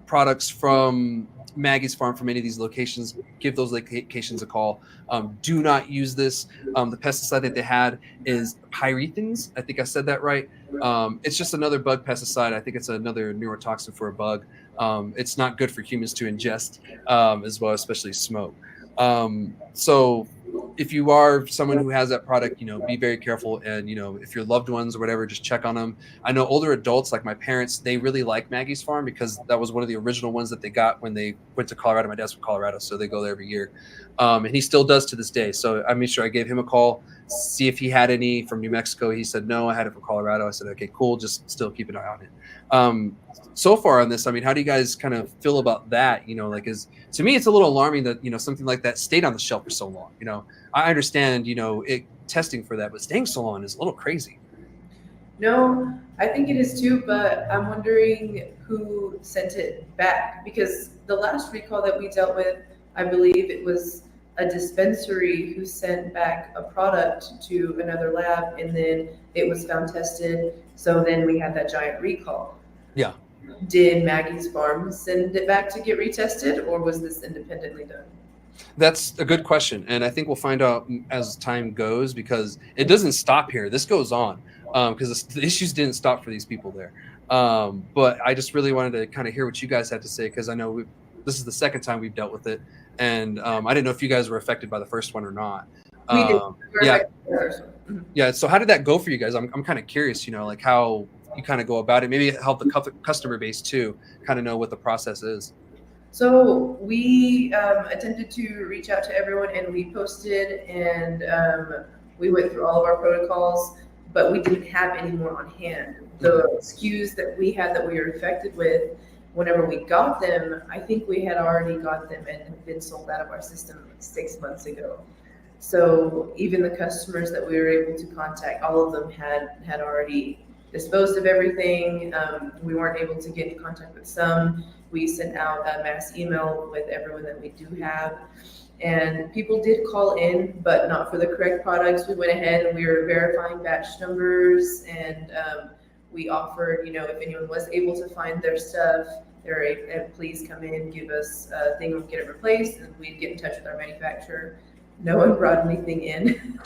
products from Maggie's Farm from any of these locations, give those locations a call. Do not use this. The pesticide that they had is pyrethins. I think I said that right. It's just another bug pesticide. I think it's another neurotoxin for a bug. It's not good for humans to ingest as well, especially smoke. So if you are someone who has that product, you know, be very careful. And, you know, if your loved ones or whatever, just check on them. I know older adults like my parents, they really like Maggie's Farm because that was one of the original ones that they got when they went to Colorado. My dad's from Colorado, so they go there every year. And he still does to this day. So I made sure I gave him a call, see if he had any from New Mexico. He said, no, I had it from Colorado. I said, okay, cool. Just still keep an eye on it. So far on this, I mean, how do you guys kind of feel about that? You know, like, to me, it's a little alarming that, you know, something like that stayed on the shelf for so long. You know, I understand, you know, it testing for that, but staying so long is a little crazy. No, I think it is too, but I'm wondering who sent it back, because the last recall that we dealt with, I believe it was a dispensary who sent back a product to another lab, and then it was found tested. So then we had that giant recall. Yeah. Did Maggie's Farm send it back to get retested, or was this independently done? That's a good question. And I think we'll find out as time goes, because it doesn't stop here. This goes on because the issues didn't stop for these people there. But I just really wanted to kind of hear what you guys had to say, because I know this is the second time we've dealt with it. And I didn't know if you guys were affected by the first one or not. We did. Yeah. Yeah. So how did that go for you guys? I'm kind of curious, you know, like how you kind of go about it. Maybe help the customer base too, kind of know what the process is. So we attempted to reach out to everyone, and we posted, and we went through all of our protocols, but we didn't have any more on hand. The SKUs that we had that we were affected with, whenever we got them, I think we had already got them and had been sold out of our system 6 months ago. So even the customers that we were able to contact, all of them had already disposed of everything. We weren't able to get in contact with some. We sent out a mass email with everyone that we do have. And people did call in, but not for the correct products. We went ahead and we were verifying batch numbers, and we offered, you know, if anyone was able to find their stuff, please come in, give us a thing, we'll get it replaced, and we'd get in touch with our manufacturer. No one brought anything in.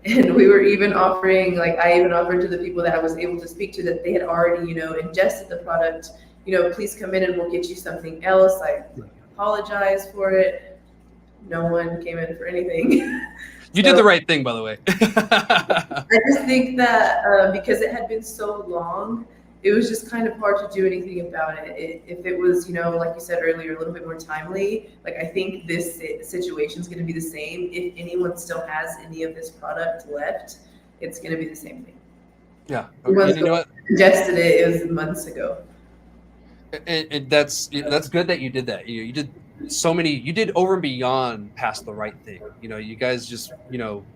And we were even offering, like, I even offered to the people that I was able to speak to that they had already, you know, ingested the product, you know, please come in and we'll get you something else. I apologize for it. No one came in for anything. You did the right thing, by the way. I just think that because it had been so long, it was just kind of hard to do anything about it. If it was, you know, like you said earlier, a little bit more timely, like I think this situation is going to be the same. If anyone still has any of this product left, it's going to be the same thing. Yeah. Once You know what? ingested it, it was months ago. And that's good that you did that. You did you did over and beyond past the right thing. You guys just,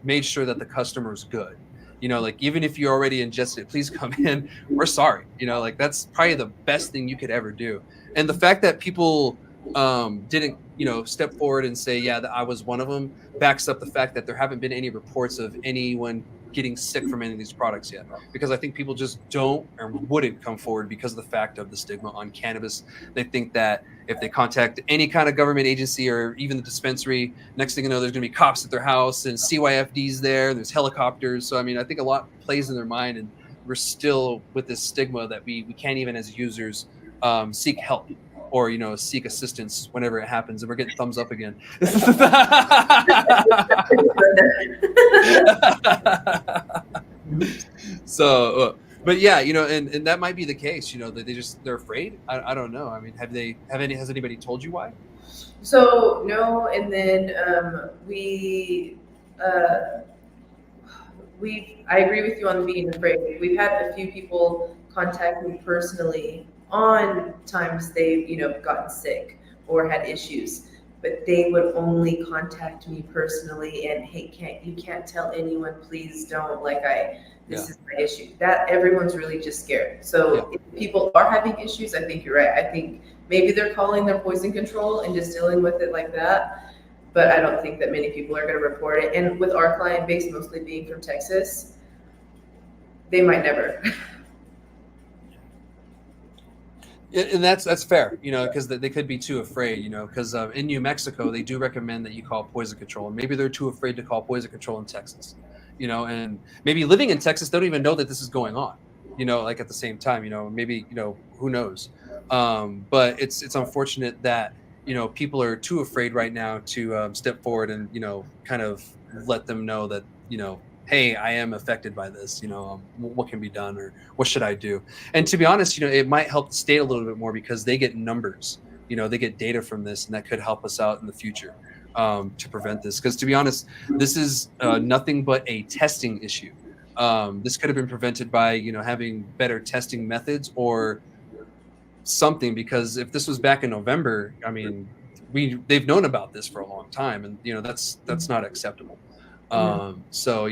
made sure that the customer was good. Like even if you already ingested it, please come in. We're sorry. Like that's probably the best thing you could ever do. And the fact that people didn't, step forward and say, yeah, that I was one of them, backs up the fact that there haven't been any reports of anyone getting sick from any of these products yet, because I think people just don't or wouldn't come forward because of the fact of the stigma on cannabis. They think that if they contact any kind of government agency or even the dispensary, next thing you know, there's going to be cops at their house and CYFDs there. There's helicopters. So, I mean, I think a lot plays in their mind, and we're still with this stigma that we can't even as users seek help or, seek assistance whenever it happens. And we're getting thumbs up again. So, but yeah, and that might be the case, that they're afraid. I don't know. I mean, has anybody told you why? So no, and then I agree with you on being afraid. We've had a few people contact me personally on times they've, gotten sick or had issues, but they would only contact me personally and, hey, you can't tell anyone, please don't, this is my issue. That everyone's really just scared. So if people are having issues, I think you're right. I think maybe they're calling their poison control and just dealing with it like that. But I don't think that many people are going to report it. And with our client base mostly being from Texas, they might never. And that's fair, because they could be too afraid, because in New Mexico, they do recommend that you call poison control. And maybe they're too afraid to call poison control in Texas, and maybe living in Texas, they don't even know that this is going on, like at the same time, maybe, who knows. But it's unfortunate that, people are too afraid right now to step forward and, kind of let them know that, hey, I am affected by this, what can be done or what should I do? And to be honest, it might help the state a little bit more because they get numbers, they get data from this, and that could help us out in the future to prevent this. Because to be honest, this is nothing but a testing issue. This could have been prevented by, having better testing methods or something, because if this was back in November, I mean, they've known about this for a long time, and that's not acceptable. So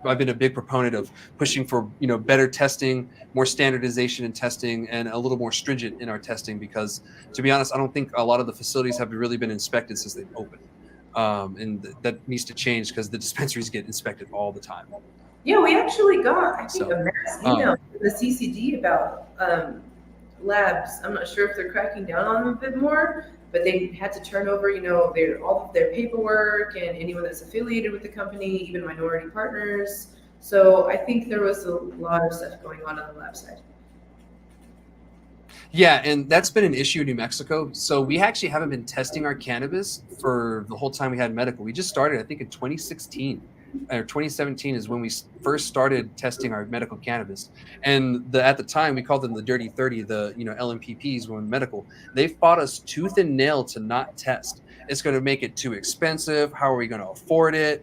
I've been a big proponent of pushing for better testing, more standardization in testing, and a little more stringent in our testing, because to be honest, I don't think a lot of the facilities have really been inspected since they've opened, and that needs to change because the dispensaries get inspected all the time. Yeah, we actually got a mass email from the CCD about labs. I'm not sure if they're cracking down on them a bit more, but they had to turn over, all of their paperwork and anyone that's affiliated with the company, even minority partners. So I think there was a lot of stuff going on the lab side. Yeah, and that's been an issue in New Mexico. So we actually haven't been testing our cannabis for the whole time we had medical. We just started, I think, in 2016. Or 2017 is when we first started testing our medical cannabis, and at the time we called them the Dirty 30, the LMPPs when medical. They fought us tooth and nail to not test. It's going to make it too expensive. How are we going to afford it?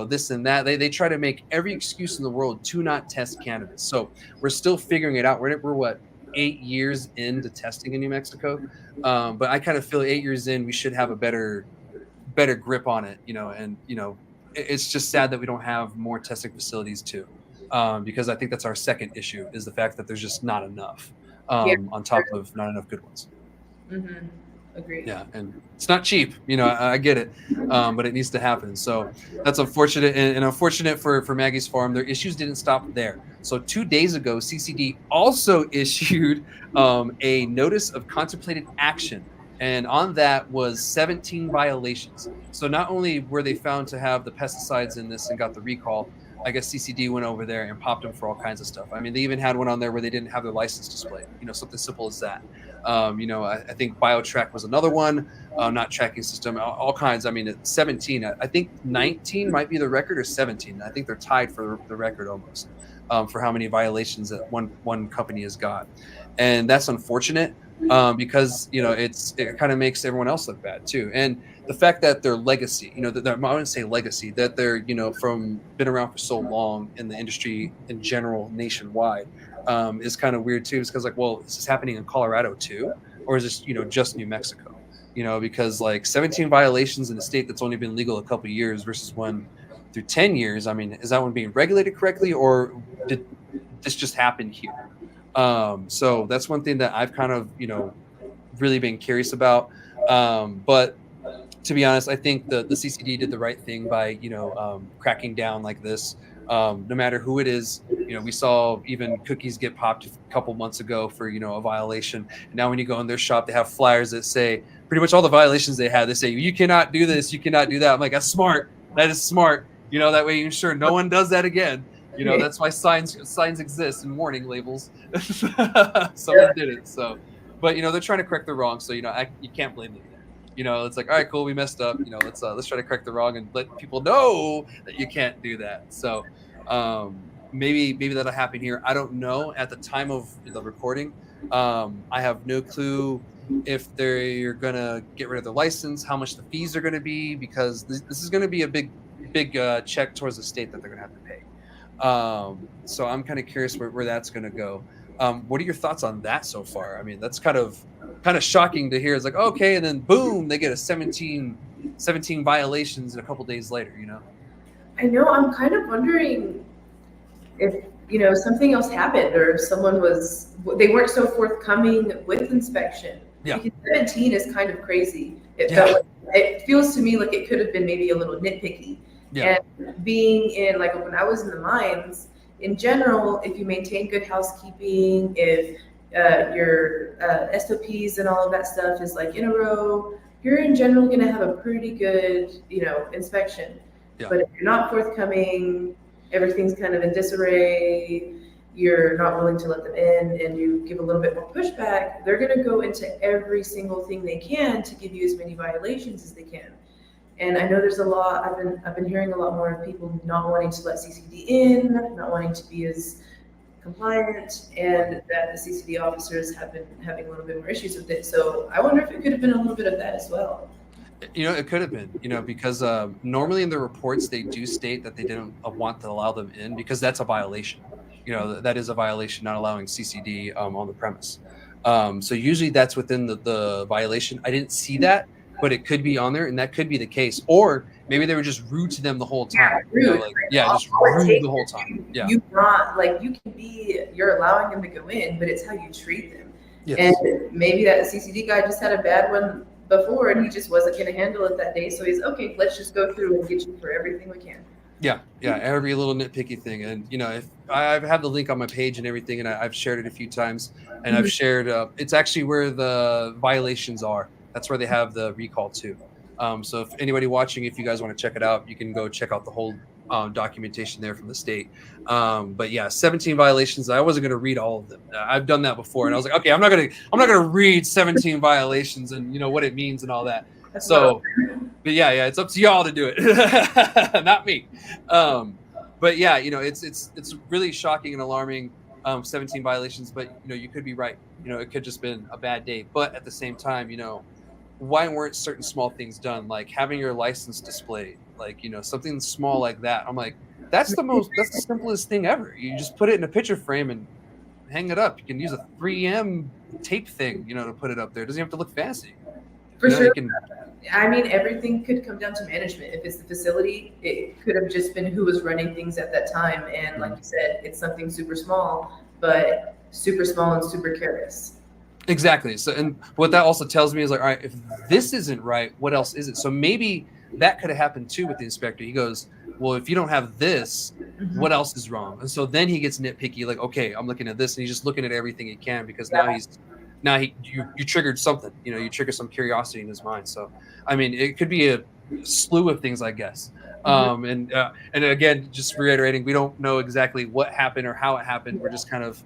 This and that. They try to make every excuse in the world to not test cannabis. So we're still figuring it out. We're what, 8 years into testing in New Mexico, but I kind of feel 8 years in we should have a better grip on it. And it's just sad that we don't have more testing facilities too, because I think that's our second issue, is the fact that there's just not enough, on top of not enough good ones. Mm-hmm. Agreed. Yeah, and it's not cheap, I get it, but it needs to happen. So that's unfortunate, and unfortunate for Maggie's Farm. Their issues didn't stop there. So 2 days ago, CCD also issued a notice of contemplated action. And on that was 17 violations. So not only were they found to have the pesticides in this and got the recall, I guess CCD went over there and popped them for all kinds of stuff. I mean, they even had one on there where they didn't have their license displayed, something simple as that. I think BioTrack was another one, not tracking system, all kinds. I mean, at 17, I think 19 might be the record, or 17. I think they're tied for the record almost, for how many violations that one company has got. And that's unfortunate. because it kind of makes everyone else look bad too. And the fact that their legacy, that I wouldn't say legacy, that they're from been around for so long in the industry in general nationwide, is kind of weird too. It's because like, well, is this happening in Colorado too, or is this just New Mexico? Because like 17 violations in a state that's only been legal a couple of years versus one through 10 years. I mean, is that one being regulated correctly, or did this just happen here? So that's one thing that I've kind of, really been curious about. But to be honest, I think the CCD did the right thing by, cracking down like this. No matter who it is, we saw even cookies get popped a couple months ago for, a violation. And now when you go in their shop, they have flyers that say pretty much all the violations they had. They say, you cannot do this, you cannot do that. I'm like, that's smart. That is smart. That way you ensure no one does that again. That's why signs exist and warning labels. Someone did it. So, but they're trying to correct the wrong. So you can't blame them there. It's like, all right, cool, we messed up. Let's try to correct the wrong and let people know that you can't do that. So maybe that'll happen here. I don't know. At the time of the recording, I have no clue if they're gonna get rid of the license, how much the fees are going to be, because this is going to be a big check towards the state that they're going to have to pay. So I'm kind of curious where that's going to go. What are your thoughts on that so far? I mean, that's kind of shocking to hear. It's like, okay, and then boom, they get a 17 violations in a couple days later, I know. I'm kind of wondering if, something else happened, or if they weren't so forthcoming with inspection. Yeah. Because 17 is kind of crazy. It feels to me like it could have been maybe a little nitpicky. Yeah. And being in, like, when I was in the mines, in general, if you maintain good housekeeping, if your SOPs and all of that stuff is like in a row, you're in general going to have a pretty good, inspection. Yeah. But if you're not forthcoming, everything's kind of in disarray, you're not willing to let them in, and you give a little bit more pushback, they're going to go into every single thing they can to give you as many violations as they can. And I know there's a lot, I've been hearing a lot more of people not wanting to let CCD in, not wanting to be as compliant, and that the CCD officers have been having a little bit more issues with it. So I wonder if it could have been a little bit of that as well. It could have been, because normally in the reports, they do state that they didn't want to allow them in because that's a violation. That is a violation, not allowing CCD on the premise. So usually that's within the violation. I didn't see that, but it could be on there, and that could be the case. Or maybe they were just rude to them the whole time. Just rude the whole time. Yeah. You're allowing them to go in, but it's how you treat them. Yes. And maybe that CCD guy just had a bad one before, and he just wasn't going to handle it that day. So he's okay. Let's just go through and get you for everything we can. Yeah, every little nitpicky thing. And if I have the link on my page and everything, and I've shared it a few times, and I've shared it's actually where the violations are. That's where they have the recall too. So if anybody watching, if you guys want to check it out, you can go check out the whole documentation there from the state. But yeah, 17 violations. I wasn't going to read all of them. I've done that before, and I was like, okay, I'm not going to read 17 violations and what it means and all that. So, but yeah, it's up to y'all to do it, not me. But yeah, it's really shocking and alarming. 17 violations, but you could be right. It could just been a bad day. But at the same time, why weren't certain small things done, like having your license displayed, like something small like that? I'm like, that's the simplest thing ever. You just put it in a picture frame and hang it up. You can use a 3M tape thing, to put it up there. It doesn't have to look fancy. For sure. I mean, everything could come down to management. If it's the facility, it could have just been who was running things at that time. And like you said, it's something super small, but super small and super careless. Exactly. So, and what that also tells me is like, all right, if this isn't right, what else is it? So maybe that could have happened too with the inspector. He goes, well, if you don't have this, what else is wrong? And so then he gets nitpicky, like, okay, I'm looking at this, and he's just looking at everything he can, because you triggered something, you triggered some curiosity in his mind. So, I mean, it could be a slew of things, I guess. And again, just reiterating, we don't know exactly what happened or how it happened. We're just kind of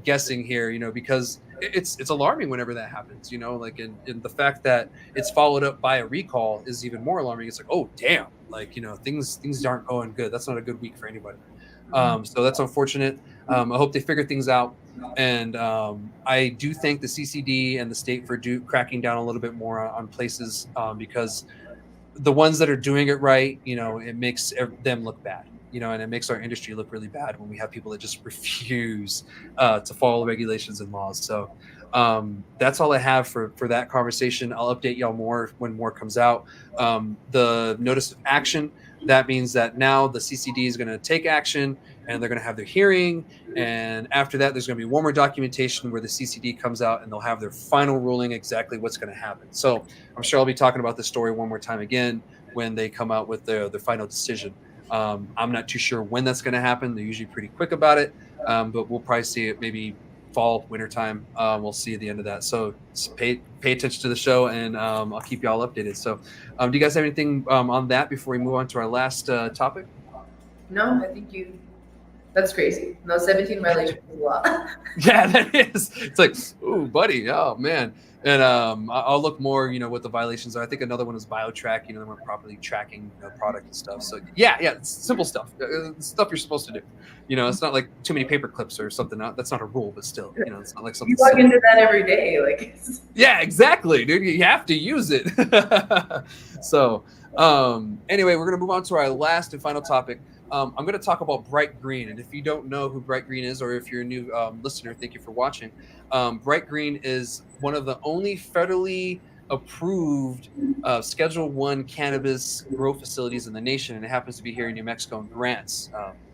guessing here, because it's alarming whenever that happens, like, and the fact that it's followed up by a recall is even more alarming. It's like, oh, damn, like, things aren't going good. That's not a good week for anybody. So that's unfortunate. I hope they figure things out. And I do thank the CCD and the state for cracking down a little bit more on places, because the ones that are doing it right, it makes them look bad, and it makes our industry look really bad when we have people that just refuse to follow regulations and laws. So that's all I have for that conversation. I'll update y'all more when more comes out. The notice of action, that means that now the CCD is going to take action and they're going to have their hearing. And after that, there's going to be one more documentation where the CCD comes out and they'll have their final ruling, exactly what's going to happen. So I'm sure I'll be talking about this story one more time again when they come out with their final decision. I'm not too sure when that's going to happen. They're usually pretty quick about it, but we'll probably see it maybe fall, winter time. We'll see at the end of that. So pay attention to the show, and I'll keep y'all updated. So do you guys have anything on that before we move on to our last topic? No, I think that's crazy. No, 17 violations is a lot. Yeah, that is. It's like, ooh, buddy. Oh, man. And I'll look more, what the violations are. I think another one is BioTrack. They weren't properly tracking product and stuff. So yeah, it's simple stuff. Stuff you're supposed to do. It's not like too many paper clips or something. That's not a rule, but still, it's not like something. You log into that every day, like. Yeah, exactly, dude. You have to use it. So anyway, we're gonna move on to our last and final topic. I'm going to talk about Bright Green. And if you don't know who Bright Green is, or if you're a new listener, thank you for watching. Bright Green is one of the only federally approved Schedule 1 cannabis grow facilities in the nation. And it happens to be here in New Mexico in Grants.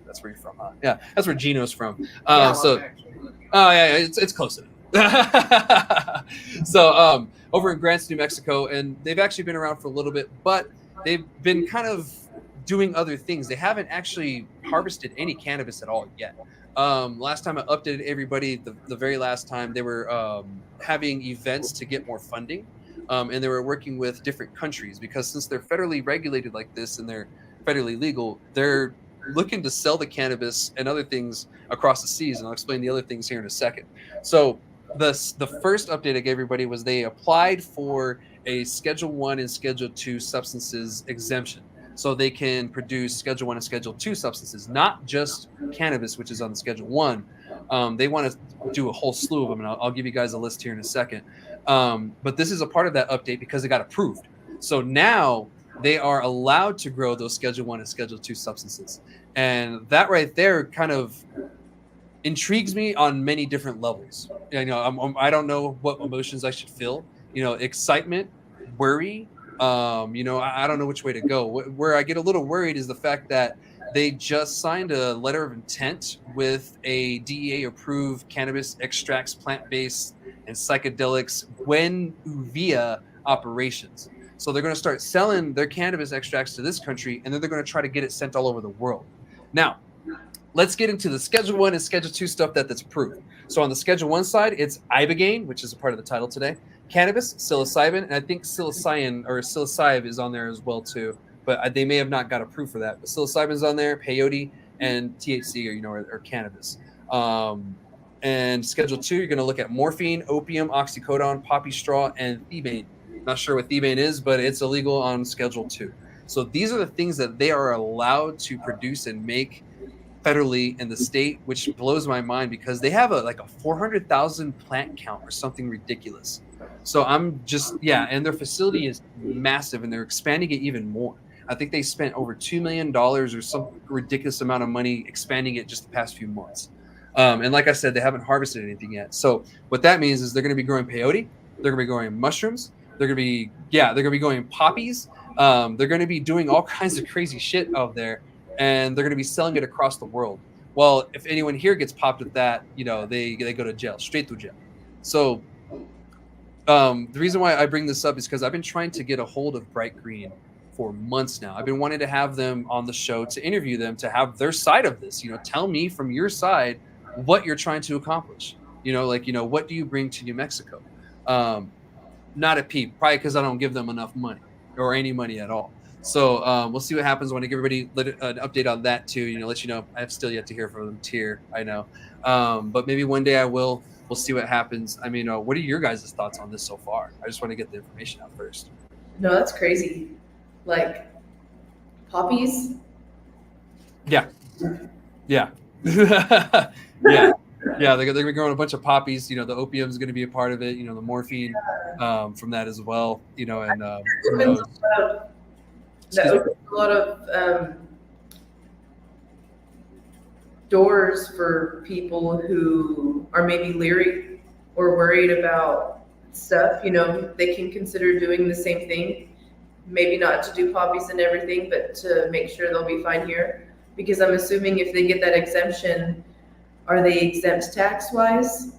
That's where you're from, huh? Yeah, that's where Gino's from. It's close enough. So over in Grants, New Mexico, and they've actually been around for a little bit, but they've been kind of doing other things. They haven't actually harvested any cannabis at all yet. Last time I updated everybody, the very last time, they were having events to get more funding, and they were working with different countries, because since they're federally regulated like this and they're federally legal, they're looking to sell the cannabis and other things across the seas, and I'll explain the other things here in a second. So the first update I gave everybody was they applied for a Schedule 1 and Schedule 2 substances exemption. So they can produce Schedule 1 and Schedule 2 substances, not just cannabis, which is on the Schedule 1. They want to do a whole slew of them, and I'll give you guys a list here in a second. But this is a part of that update because it got approved. So now they are allowed to grow those Schedule 1 and Schedule 2 substances. And that right there kind of intrigues me on many different levels. I don't know what emotions I should feel. Excitement, worry, I don't know which way to go. Where I get a little worried is the fact that they just signed a letter of intent with a DEA-approved cannabis extracts, plant-based, and psychedelics via operations. So they're going to start selling their cannabis extracts to this country, and then they're going to try to get it sent all over the world. Now, let's get into the Schedule 1 and Schedule 2 stuff that's approved. So on the Schedule 1 side, it's Ibogaine, which is a part of the title today, cannabis, psilocybin, and I think psilocybe is on there as well too, but they may have not got approved for that. But psilocybin's on there, peyote, and THC, or cannabis. And Schedule 2, you're going to look at morphine, opium, oxycodone, poppy straw, and thebaine. Not sure what thebaine is, but it's illegal on Schedule 2. So these are the things that they are allowed to produce and make federally in the state, which blows my mind because they have a 400,000 plant count or something ridiculous. So and their facility is massive and they're expanding it even more. I think they spent over $2 million or some ridiculous amount of money expanding it just the past few months. And like I said, they haven't harvested anything yet. So what that means is they're going to be growing peyote, they're going to be growing mushrooms, they're going to be going poppies. They're going to be doing all kinds of crazy shit out there, and they're going to be selling it across the world. Well, if anyone here gets popped with that, they go to jail, straight to jail. So the reason why I bring this up is because I've been trying to get a hold of Bright Green for months now. I've been wanting to have them on the show to interview them, to have their side of this. Tell me from your side what you're trying to accomplish. What do you bring to New Mexico? Not a peep, probably because I don't give them enough money or any money at all. So we'll see what happens when I give everybody an update on that too. Let you know. I have still yet to hear from them. I know, but maybe one day I will. We'll see what happens. I mean, what are your guys' thoughts on this so far? I just want to get the information out first. No, that's crazy. Like poppies. Yeah. Yeah. Yeah, they're going to be growing a bunch of poppies. You know, the opium is going to be a part of it. You know, the morphine from that as well. You know, and who knows? That opens a lot of doors for people who are maybe leery or worried about stuff. You know, they can consider doing the same thing. Maybe not to do poppies and everything, but to make sure they'll be fine here. Because I'm assuming if they get that exemption, are they exempt tax-wise?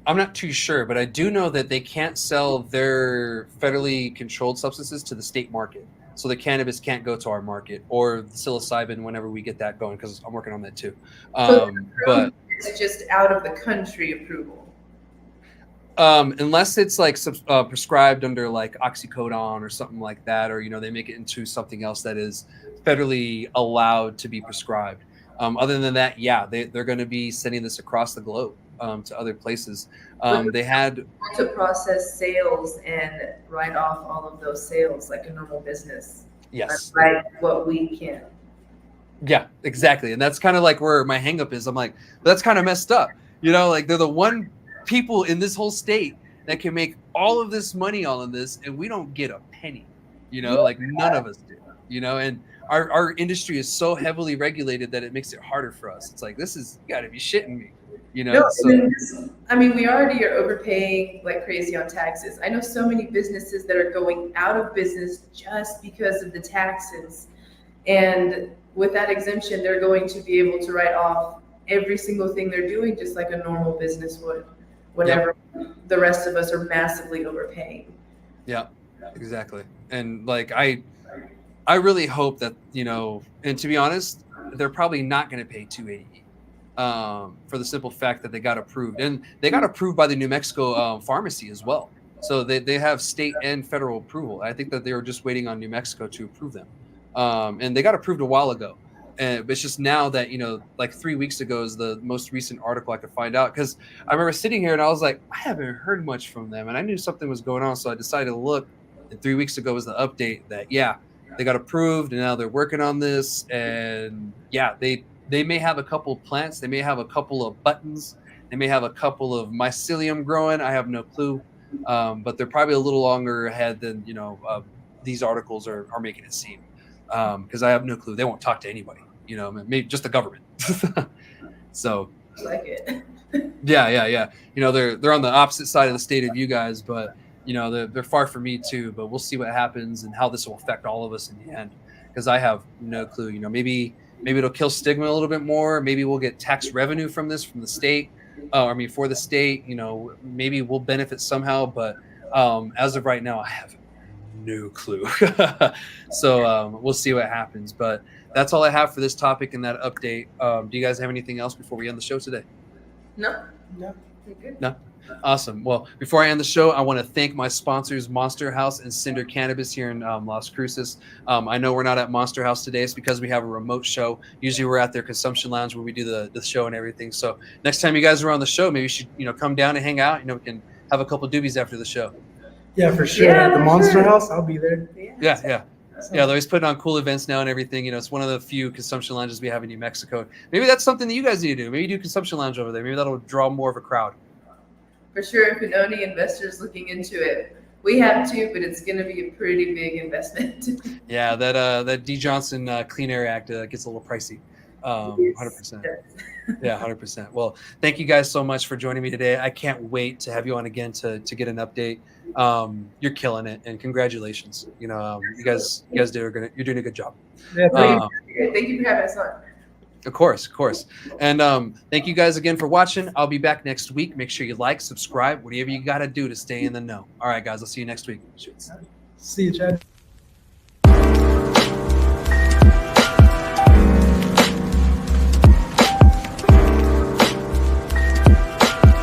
I'm not too sure, but I do know that they can't sell their federally controlled substances to the state market. So the cannabis can't go to our market, or the psilocybin whenever we get that going, because I'm working on that too. But it's just out of the country approval. Unless it's like prescribed under like oxycodone or something like that, or, you know, they make it into something else that is federally allowed to be prescribed. Other than that, yeah, they're going to be sending this across the globe to other places. They had to process sales and write off all of those sales like a normal business. Yes. Like what we can. Yeah, exactly. And that's kind of like where my hang up is. I'm like, that's kind of messed up. You know, like they're the one people in this whole state that can make all of this money on this, and we don't get a penny. You know, like none of us do. You know, and our industry is so heavily regulated that it makes it harder for us. It's like, this is, you got to be shitting me. You know, no, so, I mean, we already are overpaying like crazy on taxes. I know so many businesses that are going out of business just because of the taxes. And with that exemption, they're going to be able to write off every single thing they're doing, just like a normal business would, whenever the rest of us are massively overpaying. Yeah, exactly. And like, I really hope that, you know, and to be honest, they're probably not going to pay $280 for the simple fact that they got approved, and they got approved by the New Mexico pharmacy as well. So they have state and federal approval. I think that they were just waiting on New Mexico to approve them. And they got approved a while ago. But it's just now that, you know, like 3 weeks ago is the most recent article I could find out. Because I remember sitting here and I was like, I haven't heard much from them. And I knew something was going on. So I decided to look. And 3 weeks ago was the update that, yeah, they got approved and now they're working on this. And yeah, they may have a couple plants. They may have a couple of buttons. They may have a couple of mycelium growing. I have no clue. But they're probably a little longer ahead than, you know, these articles are making it seem. Because I have no clue. They won't talk to anybody, you know, maybe just the government. So I like it. yeah. You know, they're on the opposite side of the state of you guys, but, you know, they're far from me too. But we'll see what happens and how this will affect all of us in the end. Because I have no clue. You know, maybe it'll kill stigma a little bit more. Maybe we'll get tax revenue from this from the state. For the state. You know, maybe we'll benefit somehow. But as of right now, I have no clue. So we'll see what happens. But that's all I have for this topic and that update. Do you guys have anything else before we end the show today? No. You're good. No. Awesome. Well, before I end the show, I want to thank my sponsors, Monster House and Cinder Cannabis here in Las Cruces. I know we're not at Monster House today. It's because we have a remote show. Usually we're at their consumption lounge where we do the show and everything. So next time you guys are on the show, maybe you should, you know, come down and hang out. You know, we can have a couple doobies after the show. Yeah, for sure. Yeah, At the for Monster sure. House, I'll be there. Yeah. Yeah, they're always putting on cool events now and everything. You know, it's one of the few consumption lounges we have in New Mexico. Maybe that's something that you guys need to do. Maybe do consumption lounge over there. Maybe that'll draw more of a crowd. For sure, if you know any investors looking into it, we have to, but it's going to be a pretty big investment. Yeah, that D. Johnson Clean Air Act gets a little pricey. 100%. Yeah, 100%. Well, thank you guys so much for joining me today. I can't wait to have you on again to get an update. You're killing it, and congratulations. You know, you guys you're doing a good job. Yeah, Thank you for having us on. Of course. And thank you guys again for watching. I'll be back next week. Make sure you like, subscribe, whatever you got to do to stay in the know. All right, guys, I'll see you next week. see you, Chad.